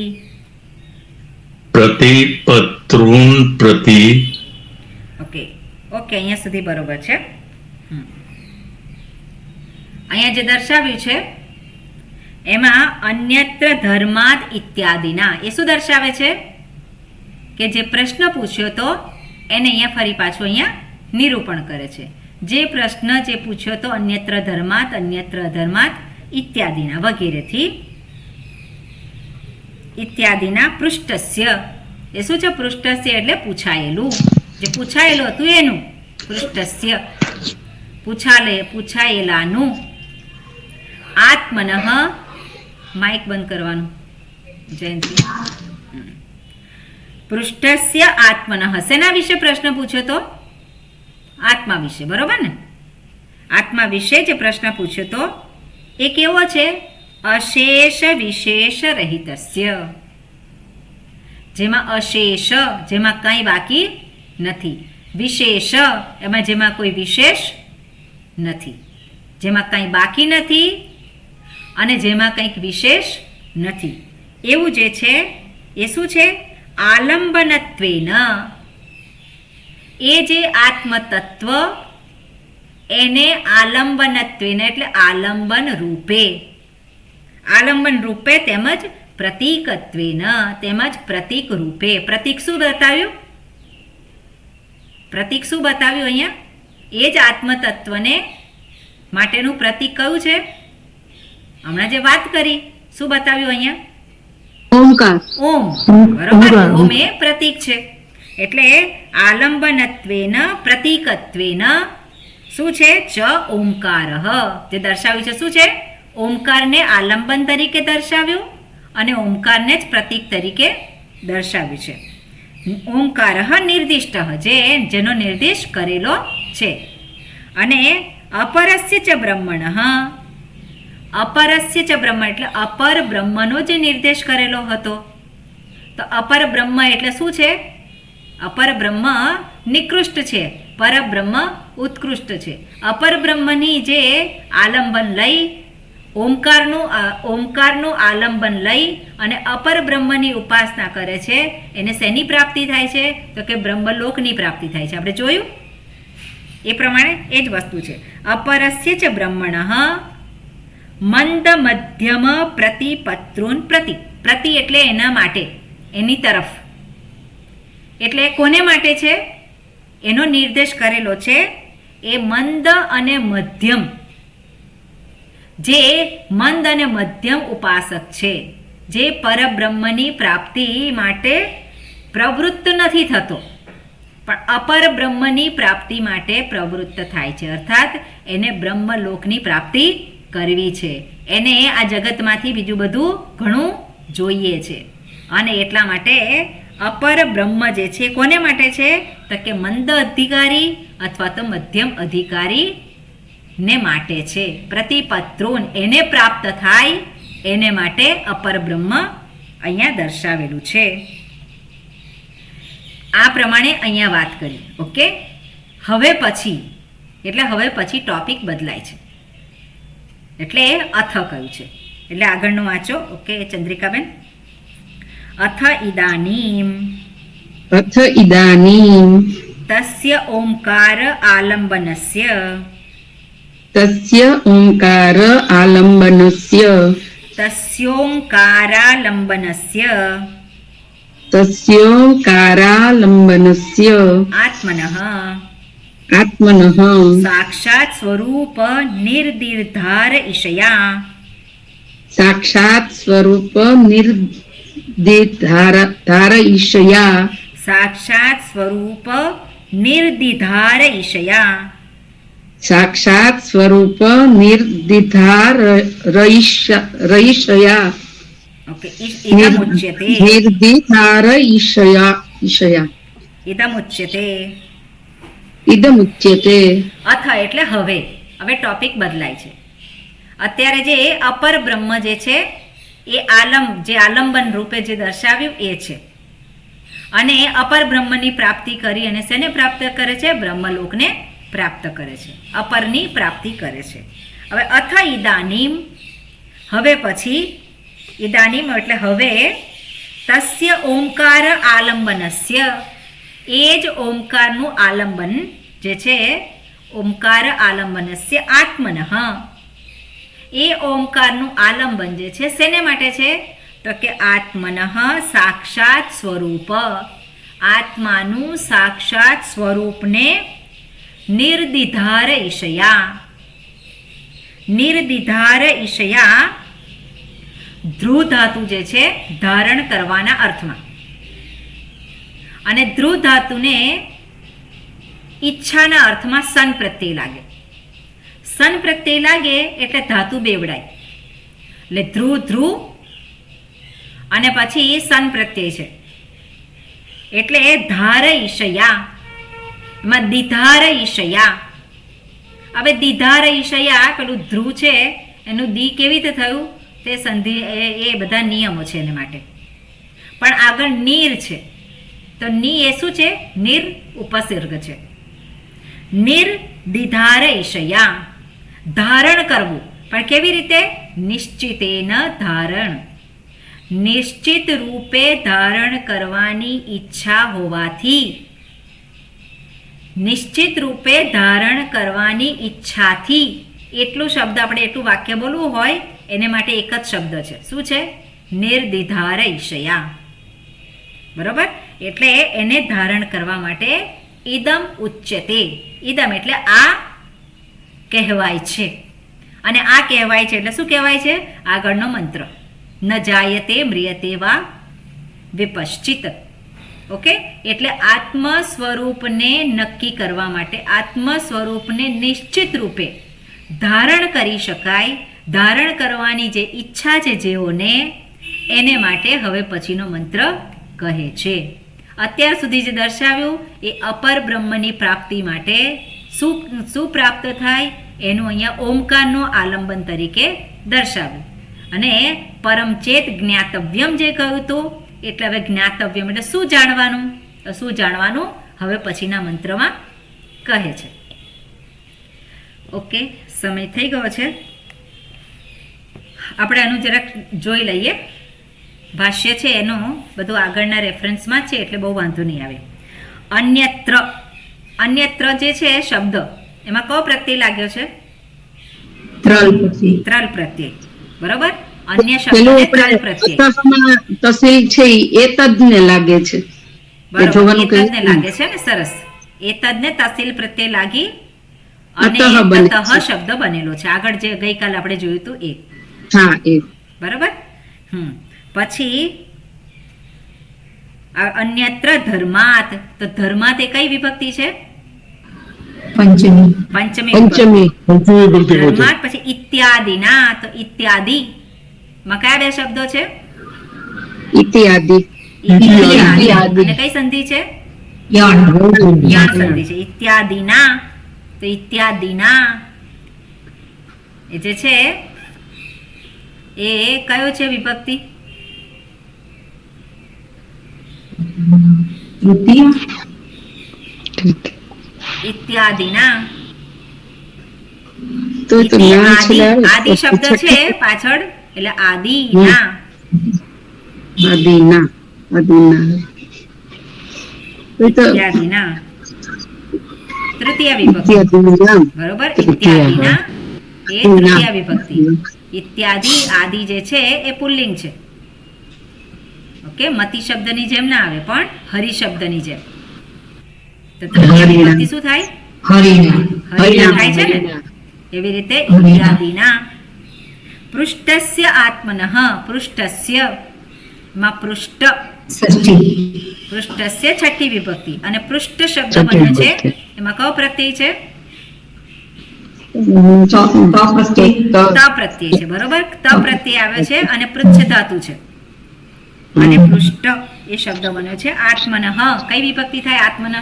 ઓકે, અહીંયા સુધી બરોબર છે. અહીંયા જે દર્શાવ્યું છે એમાં અન્યત્ર ધર્માદ ઇત્યાદિના, એ શું દર્શાવે છે કે જે પ્રશ્ન પૂછ્યો તો એને અહીંયા ફરી પાછું અહીંયા નિરૂપણ કરે છે. જે પ્રશ્ન જે પૂછ્યો તો અન્યત્ર ધર્માત ઇત્યાદિના વગેરેથી, ઇત્યાદિના પૃષ્ઠસ્ય, એ શું છે? પૃષ્ઠસ્ય એટલે પૂછાયેલું, જે પૂછાયેલું હતું એનું. પૃષ્ઠસ્ય પૂછાયેલાનું. આત્મનઃ, માઇક બંધ કરવાનું જયંતી. પૃષ્ઠસ્ય આત્મનઃ, શેના વિશે પ્રશ્ન પૂછ્યો તો? આત્મા વિશે, બરોબર ને? આત્મા વિશે જે પ્રશ્ન પૂછ્યો તો એ કેવો છે? અશેષ વિશેષ રહિતસ્ય, જેમાં અશેષ, જેમાં કંઈ બાકી નથી. વિશેષ, એમાં જેમાં કોઈ વિશેષ નથી. જેમાં કંઈ બાકી નથી અને જેમાં કંઈક વિશેષ નથી. એવું જે છે એ શું છે? આલંબનત્વેન. એ જે આત્મતત્વ એને આલંબનત્વેન એટલે આલંબન રૂપે તેમજ પ્રતીકત્વેન તેમજ પ્રતીક રૂપે. પ્રતીક શું બતાવ્યું? અહીંયા? એ જ આત્મતત્વને માટેનું પ્રતીક કયું છે? હમણાં જે વાત કરી, શું બતાવ્યું અહીંયા? ઓમકાર. ઓમ. બરોબર, ઓમ એ પ્રતીક છે. એટલે આલંબનત્વેન પ્રતીકત્વેન શું છે? ચ ઓમકારઃ, જે દર્શાવ્યું છે શું છે? ઓમકારને આલંબન તરીકે દર્શાવ્યું અને ઓમકારને જ પ્રતીક તરીકે દર્શાવ્યું છે. ઓમકારઃ નિર્દિષ્ટ, જેનો નિર્દેશ કરેલો છે. અને અપરસ્ય ચ બ્રહ્મણઃ, અપરસ્ય ચ બ્રહ્મ એટલે અપર બ્રહ્મનો જે નિર્દેશ કરેલો હતો. તો અપર બ્રહ્મ એટલે શું છે? અપર બ્રહ્મ નિકૃષ્ટ છે, પરબ્રહ્મ ઉત્કૃષ્ટ છે. અપર બ્રહ્મની જે આલંબન લઈ ઓમકારનું આલંબન લઈ અને અપર બ્રહ્મની ઉપાસના કરે છે, એને શેની પ્રાપ્તિ થાય છે? તો કે બ્રહ્મલોકની પ્રાપ્તિ થાય છે. આપણે જોયું એ પ્રમાણે એ જ વસ્તુ છે. અપરસ્ય ચ બ્રહ્મણઃ મંદ મધ્યમ પ્રતિપત્રુન પ્રતિ, પ્રતિ એટલે એના માટે, એની તરફ, એટલે કોને માટે છે? એનો નિર્દેશ કરેલો છે. એ મંદ અને મધ્યમ, જે મંદ અને મધ્યમ ઉપાસક છે, જે પરબ્રહ્મની પ્રાપ્તિ માટે પ્રવૃત્ત નથી થતો, પણ અપર બ્રહ્મની પ્રાપ્તિ માટે પ્રવૃત્ત થાય છે. અર્થાત એને બ્રહ્મલોકની પ્રાપ્તિ કરવી છે, એને આ જગતમાંથી બીજું બધું ઘણું જોઈએ છે. અને એટલા માટે અપર બ્રહ્મ જે છે કોને માટે છે? તો કે મંદ અધિકારી અથવા તો મધ્યમ અધિકારી ને માટે છે. પ્રતિપત્રોન એને પ્રાપ્ત થાય એને માટે અપર બ્રહ્મ અહીંયા દર્શાવેલું છે. આ પ્રમાણે અહીંયા વાત કરી. ઓકે, હવે પછી ટોપિક બદલાય છે, એટલે અથ કહ્યું છે. એટલે આગળનું વાંચો. ઓકે ચંદ્રિકાબેન. અથ ઇદાનીમ, અથ ઇદાનીમ તસ્ય ઓમકાર આલંબનસ્ય, તસ્ય ઓંકાર આલંબનસ્ય, તસ્યોંકારાલંબનસ્ય તસ્યોંકારાલંબનસ્ય આત્મનઃ આત્મનઃ સાક્ષાત સ્વરૂપ નિર્દિર્ધાર ઈશયા, સાક્ષાત સ્વરૂપ નિર્દિધાર ઈશયા, સાક્ષાત સ્વરૂપ નિર્દિધાર ઈશયા, સાક્ષાત સ્વરૂપ નિર્દિધાર રઈશયા, ઓકે ઇદમુચ્યતે, નિર્દિધાર ઈશયા ઇદમુચ્યતે. ઇદમુચ્યતે. અથ એટલે હવે ટોપિક બદલાય છે. અત્યારે જે અપર બ્રહ્મ જે છે એ આલંબન રૂપે જે દર્શાવ્યું એ છે, અને અપર બ્રહ્મની પ્રાપ્તિ કરી અને શેને પ્રાપ્ત કરે છે? બ્રહ્મલોકને પ્રાપ્ત કરે છે, અપરની પ્રાપ્તિ કરે છે. હવે અથ ઇદાનીમ, હવે પછી, ઇદાનીમ એટલે હવે, તસ્ય ઓમકાર આલંબનસ્ય, એ જ ઓમકારનું આલંબન જે છે, ઓમકાર આલંબનસ્ય આત્મનઃ, એ ઓમકારનું આલંબન જે છે શેને માટે છે? તો કે આત્મનઃ સાક્ષાત સ્વરૂપ, આત્માનું સાક્ષાત સ્વરૂપને નિર્દિધાર ઈશયા, નિર્દિધાર ઈશયા ધ્રુવ ધાતુ જે છે ધારણ કરવાના અર્થમાં, અને ધ્રુવ ધાતુને ઈચ્છાના અર્થમાં સન પ્રત્યય લાગે. સન પ્રત્યય લાગે એટલે ધાતુ બેવડાય, એટલે ધ્રુવ અને પછી સન પ્રત્યય છે, એટલે ધાર ઈશયા, એમાં દિધાર ઈશયા. હવે દિધાર ઈશયા પેલું ધ્રુવ છે એનું દી કેવી રીતે થયું તે સંધિ એ બધા નિયમો છે એને માટે. પણ આગળ નીર છે, તો ની એ શું છે? નિર ઉપસર્ગ છે. નિર દિધાર ઈશયા, ધારણ કરવું, પણ કેવી રીતે? નિશ્ચિતેન ધારણ, નિશ્ચિત રૂપે ધારણ કરવાની ઈચ્છા હોવાથી, નિશ્ચિત રૂપે ધારણ કરવાની ઈચ્છાથી. એટલું શબ્દ આપણે એટલું વાક્ય બોલવું હોય એને માટે એક જ શબ્દ છે. શું છે? નિર્દિધાર ઈશયા. બરોબર? એટલે એને ધારણ કરવા માટે ઇદમ ઉચ્યતે. ઇદમ એટલે આ કહેવાય છે, અને આ કહેવાય છે એટલે શું કહેવાય છે? આગળનો મંત્ર, ન જાયતે મ્રિયતે વા વિપશ્ચિત. ઓકે, એટલે આત્મ સ્વરૂપને નક્કી કરવા માટે, આત્મ સ્વરૂપને નિશ્ચિત રૂપે ધારણ કરી શકાય, ધારણ કરવાની જે ઈચ્છા છે જેઓને, એને માટે હવે પછીનો મંત્ર કહે છે. અત્યાર સુધી જે દર્શાવ્યું એ અપર બ્રહ્મની પ્રાપ્તિ માટે શું પ્રાપ્ત થાય? એનું અહીંયા ઓમકારનું આલંબન તરીકે દર્શાવ્યું. અને પરમચેત જ્ઞાતવ્યમ જે કહ્યું હતું, એટલે હવે જ્ઞાતવ્યમ એટલે શું જાણવાનું, તો શું જાણવાનું હવે પછીના મંત્રમાં કહે છે. ઓકે, સમય થઈ ગયો છે. આપણે આનું જરાક જોઈ લઈએ. ભાષ્ય છે એનું બધું આગળના રેફરન્સમાં છે, એટલે બહુ વાંધો નહીં આવે. અન્યત્ર, અન્યત્ર જે છે શબ્દ, એમાં કયો પ્રત્યય લાગ્યો છે? ત્રલ પછી ત્રલ પ્રત્યય, બરોબર. અન્ય પેલું શબ્દ ત્રલ પ્રત્યય, તસમાં તસીલ છે એ તજને લાગે છે. બરોબર. જોવાનું એતદને કહ્યું. લાગે છે ને, સરસ. એતદને તસીલ પ્રત્યય લાગી અને અતઃ બને તતઃ છે. શબ્દ બનેલો છે. આગળ જે ગઈકાલ આપણે જોયું હતું એ, હા એ બરાબર. પછી આ અન્યત્ર ધર્માત, તો ધર્માત એ કઈ વિભક્તિ છે? પંચમી પંચમી વિભક્તિ. પંચમી પંચમી વિભક્તિ કહો છો. ધર્માત પછી ઇત્યાદિના, તો ઇત્યાદિ માં કયા બે શબ્દો છે? ઇત્યાદિ. ઇત્યાદિ. ઇત્યાદિ. અને કઈ સંધિ છે? યણ યાણ સંધિ છે. ઇત્યાદિના, તો ઇત્યાદિના એ જે છે એ કયો છે વિભક્તિ? તૃતીય ઇત્યાદિના. તો તો નામ આદિ, છે આદિ શબ્દ છે પાછળ, એટલે આદિના. આદિના. આદિના તો તો ઇત્યાદિના તૃતીય વિભક્તિ, ઇત્યાદિના. બરોબર. ઇત્યાદિના એ તૃતીય વિભક્તિ. ઇત્યાદિ, આદિ જે છે એ પુલ્લિંગ છે. ઓકે, મતિ શબ્દની જેમ ના આવે, પણ હરિ શબ્દની જેમ. તો તૃતીય વિભક્તિ શું થાય? હરિણા હરિના થાય છે ને, એવી રીતે ઇત્યાદિના. પૃષ્ઠસ્ય આત્મનઃ, પૃષ્ઠસ્ય માં પૃષ્ઠ, ષષ્ઠી પૃષ્ઠસ્ય છઠ્ઠી વિભક્તિ. અને પૃષ્ઠ શબ્દ છઠ્ઠી બન્યો છે, વિભક્તિ. એમાં કયો પ્રત્યય છે? ત પ્રત્યય ત પ્રત્યય છે, બરોબર. ત પ્રત્યય આવે છે અને પૃચ્છ ધાતુ છે. અને પૃષ્ઠ એ શબ્દ બન્યો છે. આત્મનઃ કઈ વિભક્તિ થાય? આત્મનઃ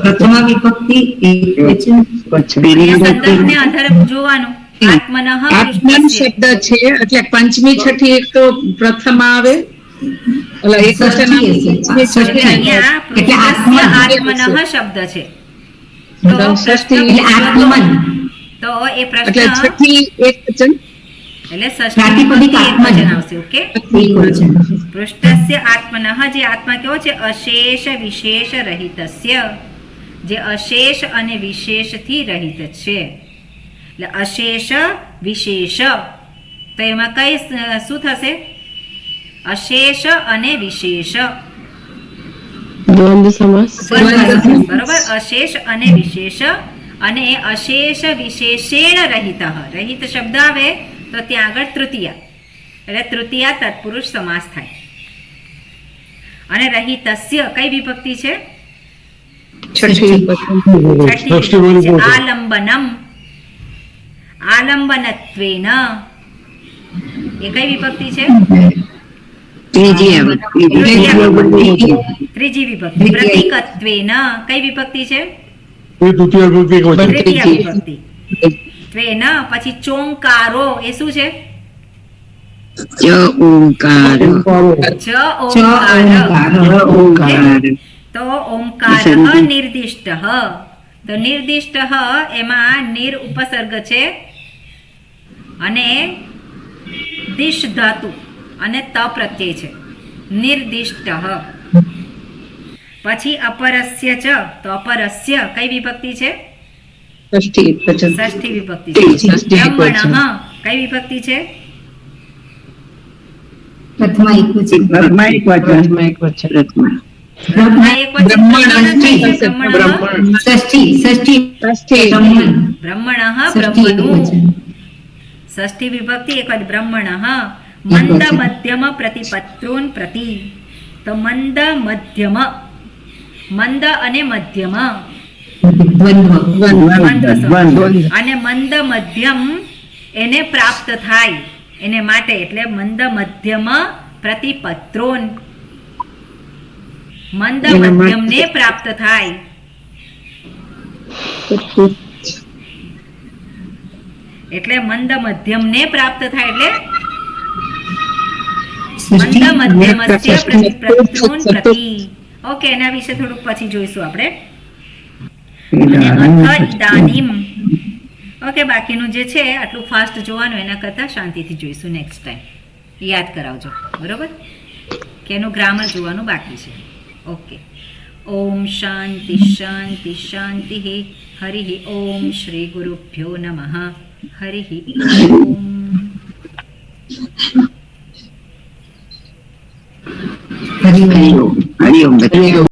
પ્રથમા વિભક્તિ અહીંયા સંદર્ભને આધારે જોવાનું. આત્મનઃ આત્મન પૃષ્ઠસ્ય. શબ્દ છે એટલે પંચમી છઠ્ઠી એક તો પ્રથમ આવે, ઓલા એક વચન આવે, પંચમી એટલે છઠ્ઠી અહીંયા એટલે પૃષ્ઠસ્ય આત્મન. આત્મનઃ શબ્દ છે. તો ષષ્ઠી એટલે આત્મન તો એ એટલે પ્રશ્ન, છઠ્ઠી એક વચન એટલે ષષ્ઠી પ્રાતિપદિક વિભક્તિ એક આત્મન. વચન આવશે. ઓકે, એકવચન પૃષ્ઠસ્ય આત્મનઃ, જે આત્મા કેવો છે? અશેષ વિશેષ રહિતસ્ય, જે અશેષ અને વિશેષથી રહિત છે. એટલે અશેષ વિશેષ, તો એમાં કઈ શું થશે? અશેષ અને વિશેષ, દ્વંદ્વ સમાસ. બરોબર. અશેષ અને વિશેષ, અને અશેષ વિશેષેણ રહિત. રહિત શબ્દ આવે તો ત્યાં આગળ તૃતીયા, એટલે તૃતીયા તત્પુરુષ સમાસ થાય. અને રહિતસ્ય કઈ વિભક્તિ છે? છઠ્ઠી છઠ્ઠી ષષ્ઠી વિભક્તિ છે. વિભક્તિ. આલંબનમ, આલંબનત્વેન એ કઈ વિભક્તિ છે? ત્રીજી આવે. ત્રીજી વિભક્તિ. પ્રતીકત્વેન કઈ વિભક્તિ છે? એ તૃતીય વિભક્તિ કહો છો. તૃતીય વિભક્તિ. ત્વેન. પછી ચોંકારો એ શું છે? ચ ઓંકાર. ચ ઓંકાર. ઓંકાર. તો ઓંકાર નિર્દિષ્ટ. તો નિર્દિષ્ટ એમાં નિર ઉપસર્ગ છે અને દિશ ધાતુ અને ત પ્રત્યય છે. નિર્દિષ્ટ. પછી અપરસ્ય ચ, તો અપરસ્ય કઈ વિભક્તિ છે? ષષ્ઠી વચન. ષષ્ઠી વિભક્તિ ષષ્ઠી છે. વચન. બ્રહ્મણઃ કઈ વિભક્તિ છે? પ્રથમા એકવચન પ્રથમા એક વચન. પ્રથમા. આ એક વચન બ્રહ્મણ કઈ છે? બ્રહ્મણઃ. ષષ્ઠી ષષ્ઠી ષષ્ઠી. બ્રહ્મણ બ્રહ્મણઃ ષષ્ઠી બ્રહ્મણું. એકવચન ષષ્ઠી વિભક્તિ એક જ. બ્રહ્મણઃ મંદ મધ્યમ પ્રતિપત્રોન પ્રતિ. તો મંદ મધ્યમ, મંદ અને મધ્યમ, દ્વંદ્વ અને મંદ મધ્યમ એને પ્રાપ્ત થાય એને માટે, એટલે મંદ મધ્યમ પ્રતિપત્રોન. મંદ એના માટે- મધ્યમને પ્રાપ્ત થાય. એટલે મંદ મધ્યમને પ્રાપ્ત થાય એટલે મંદ મધ્યમસ્ય પ્રત્યુન પ્રતિ. ઓકે, એના વિશે થોડુંક પછી જોઈશું આપણે. અને અથત દાનીમ. ઓકે, બાકીનું જે છે આટલું ફાસ્ટ જોવાનું, એના કરતાં શાંતિથી જોઈશું નેક્સ્ટ ટાઈમ. યાદ કરાવજો, બરોબર? કે એનું ગ્રામર જોવાનું બાકી છે. ઓકે. ઓમ શાંતિ શાંતિ શાંતિ. હરિ ઓમ શ્રી ગુરુભ્યો નમઃ. હરિ ઓમ. હરિ ઓમ. હરિઓમ.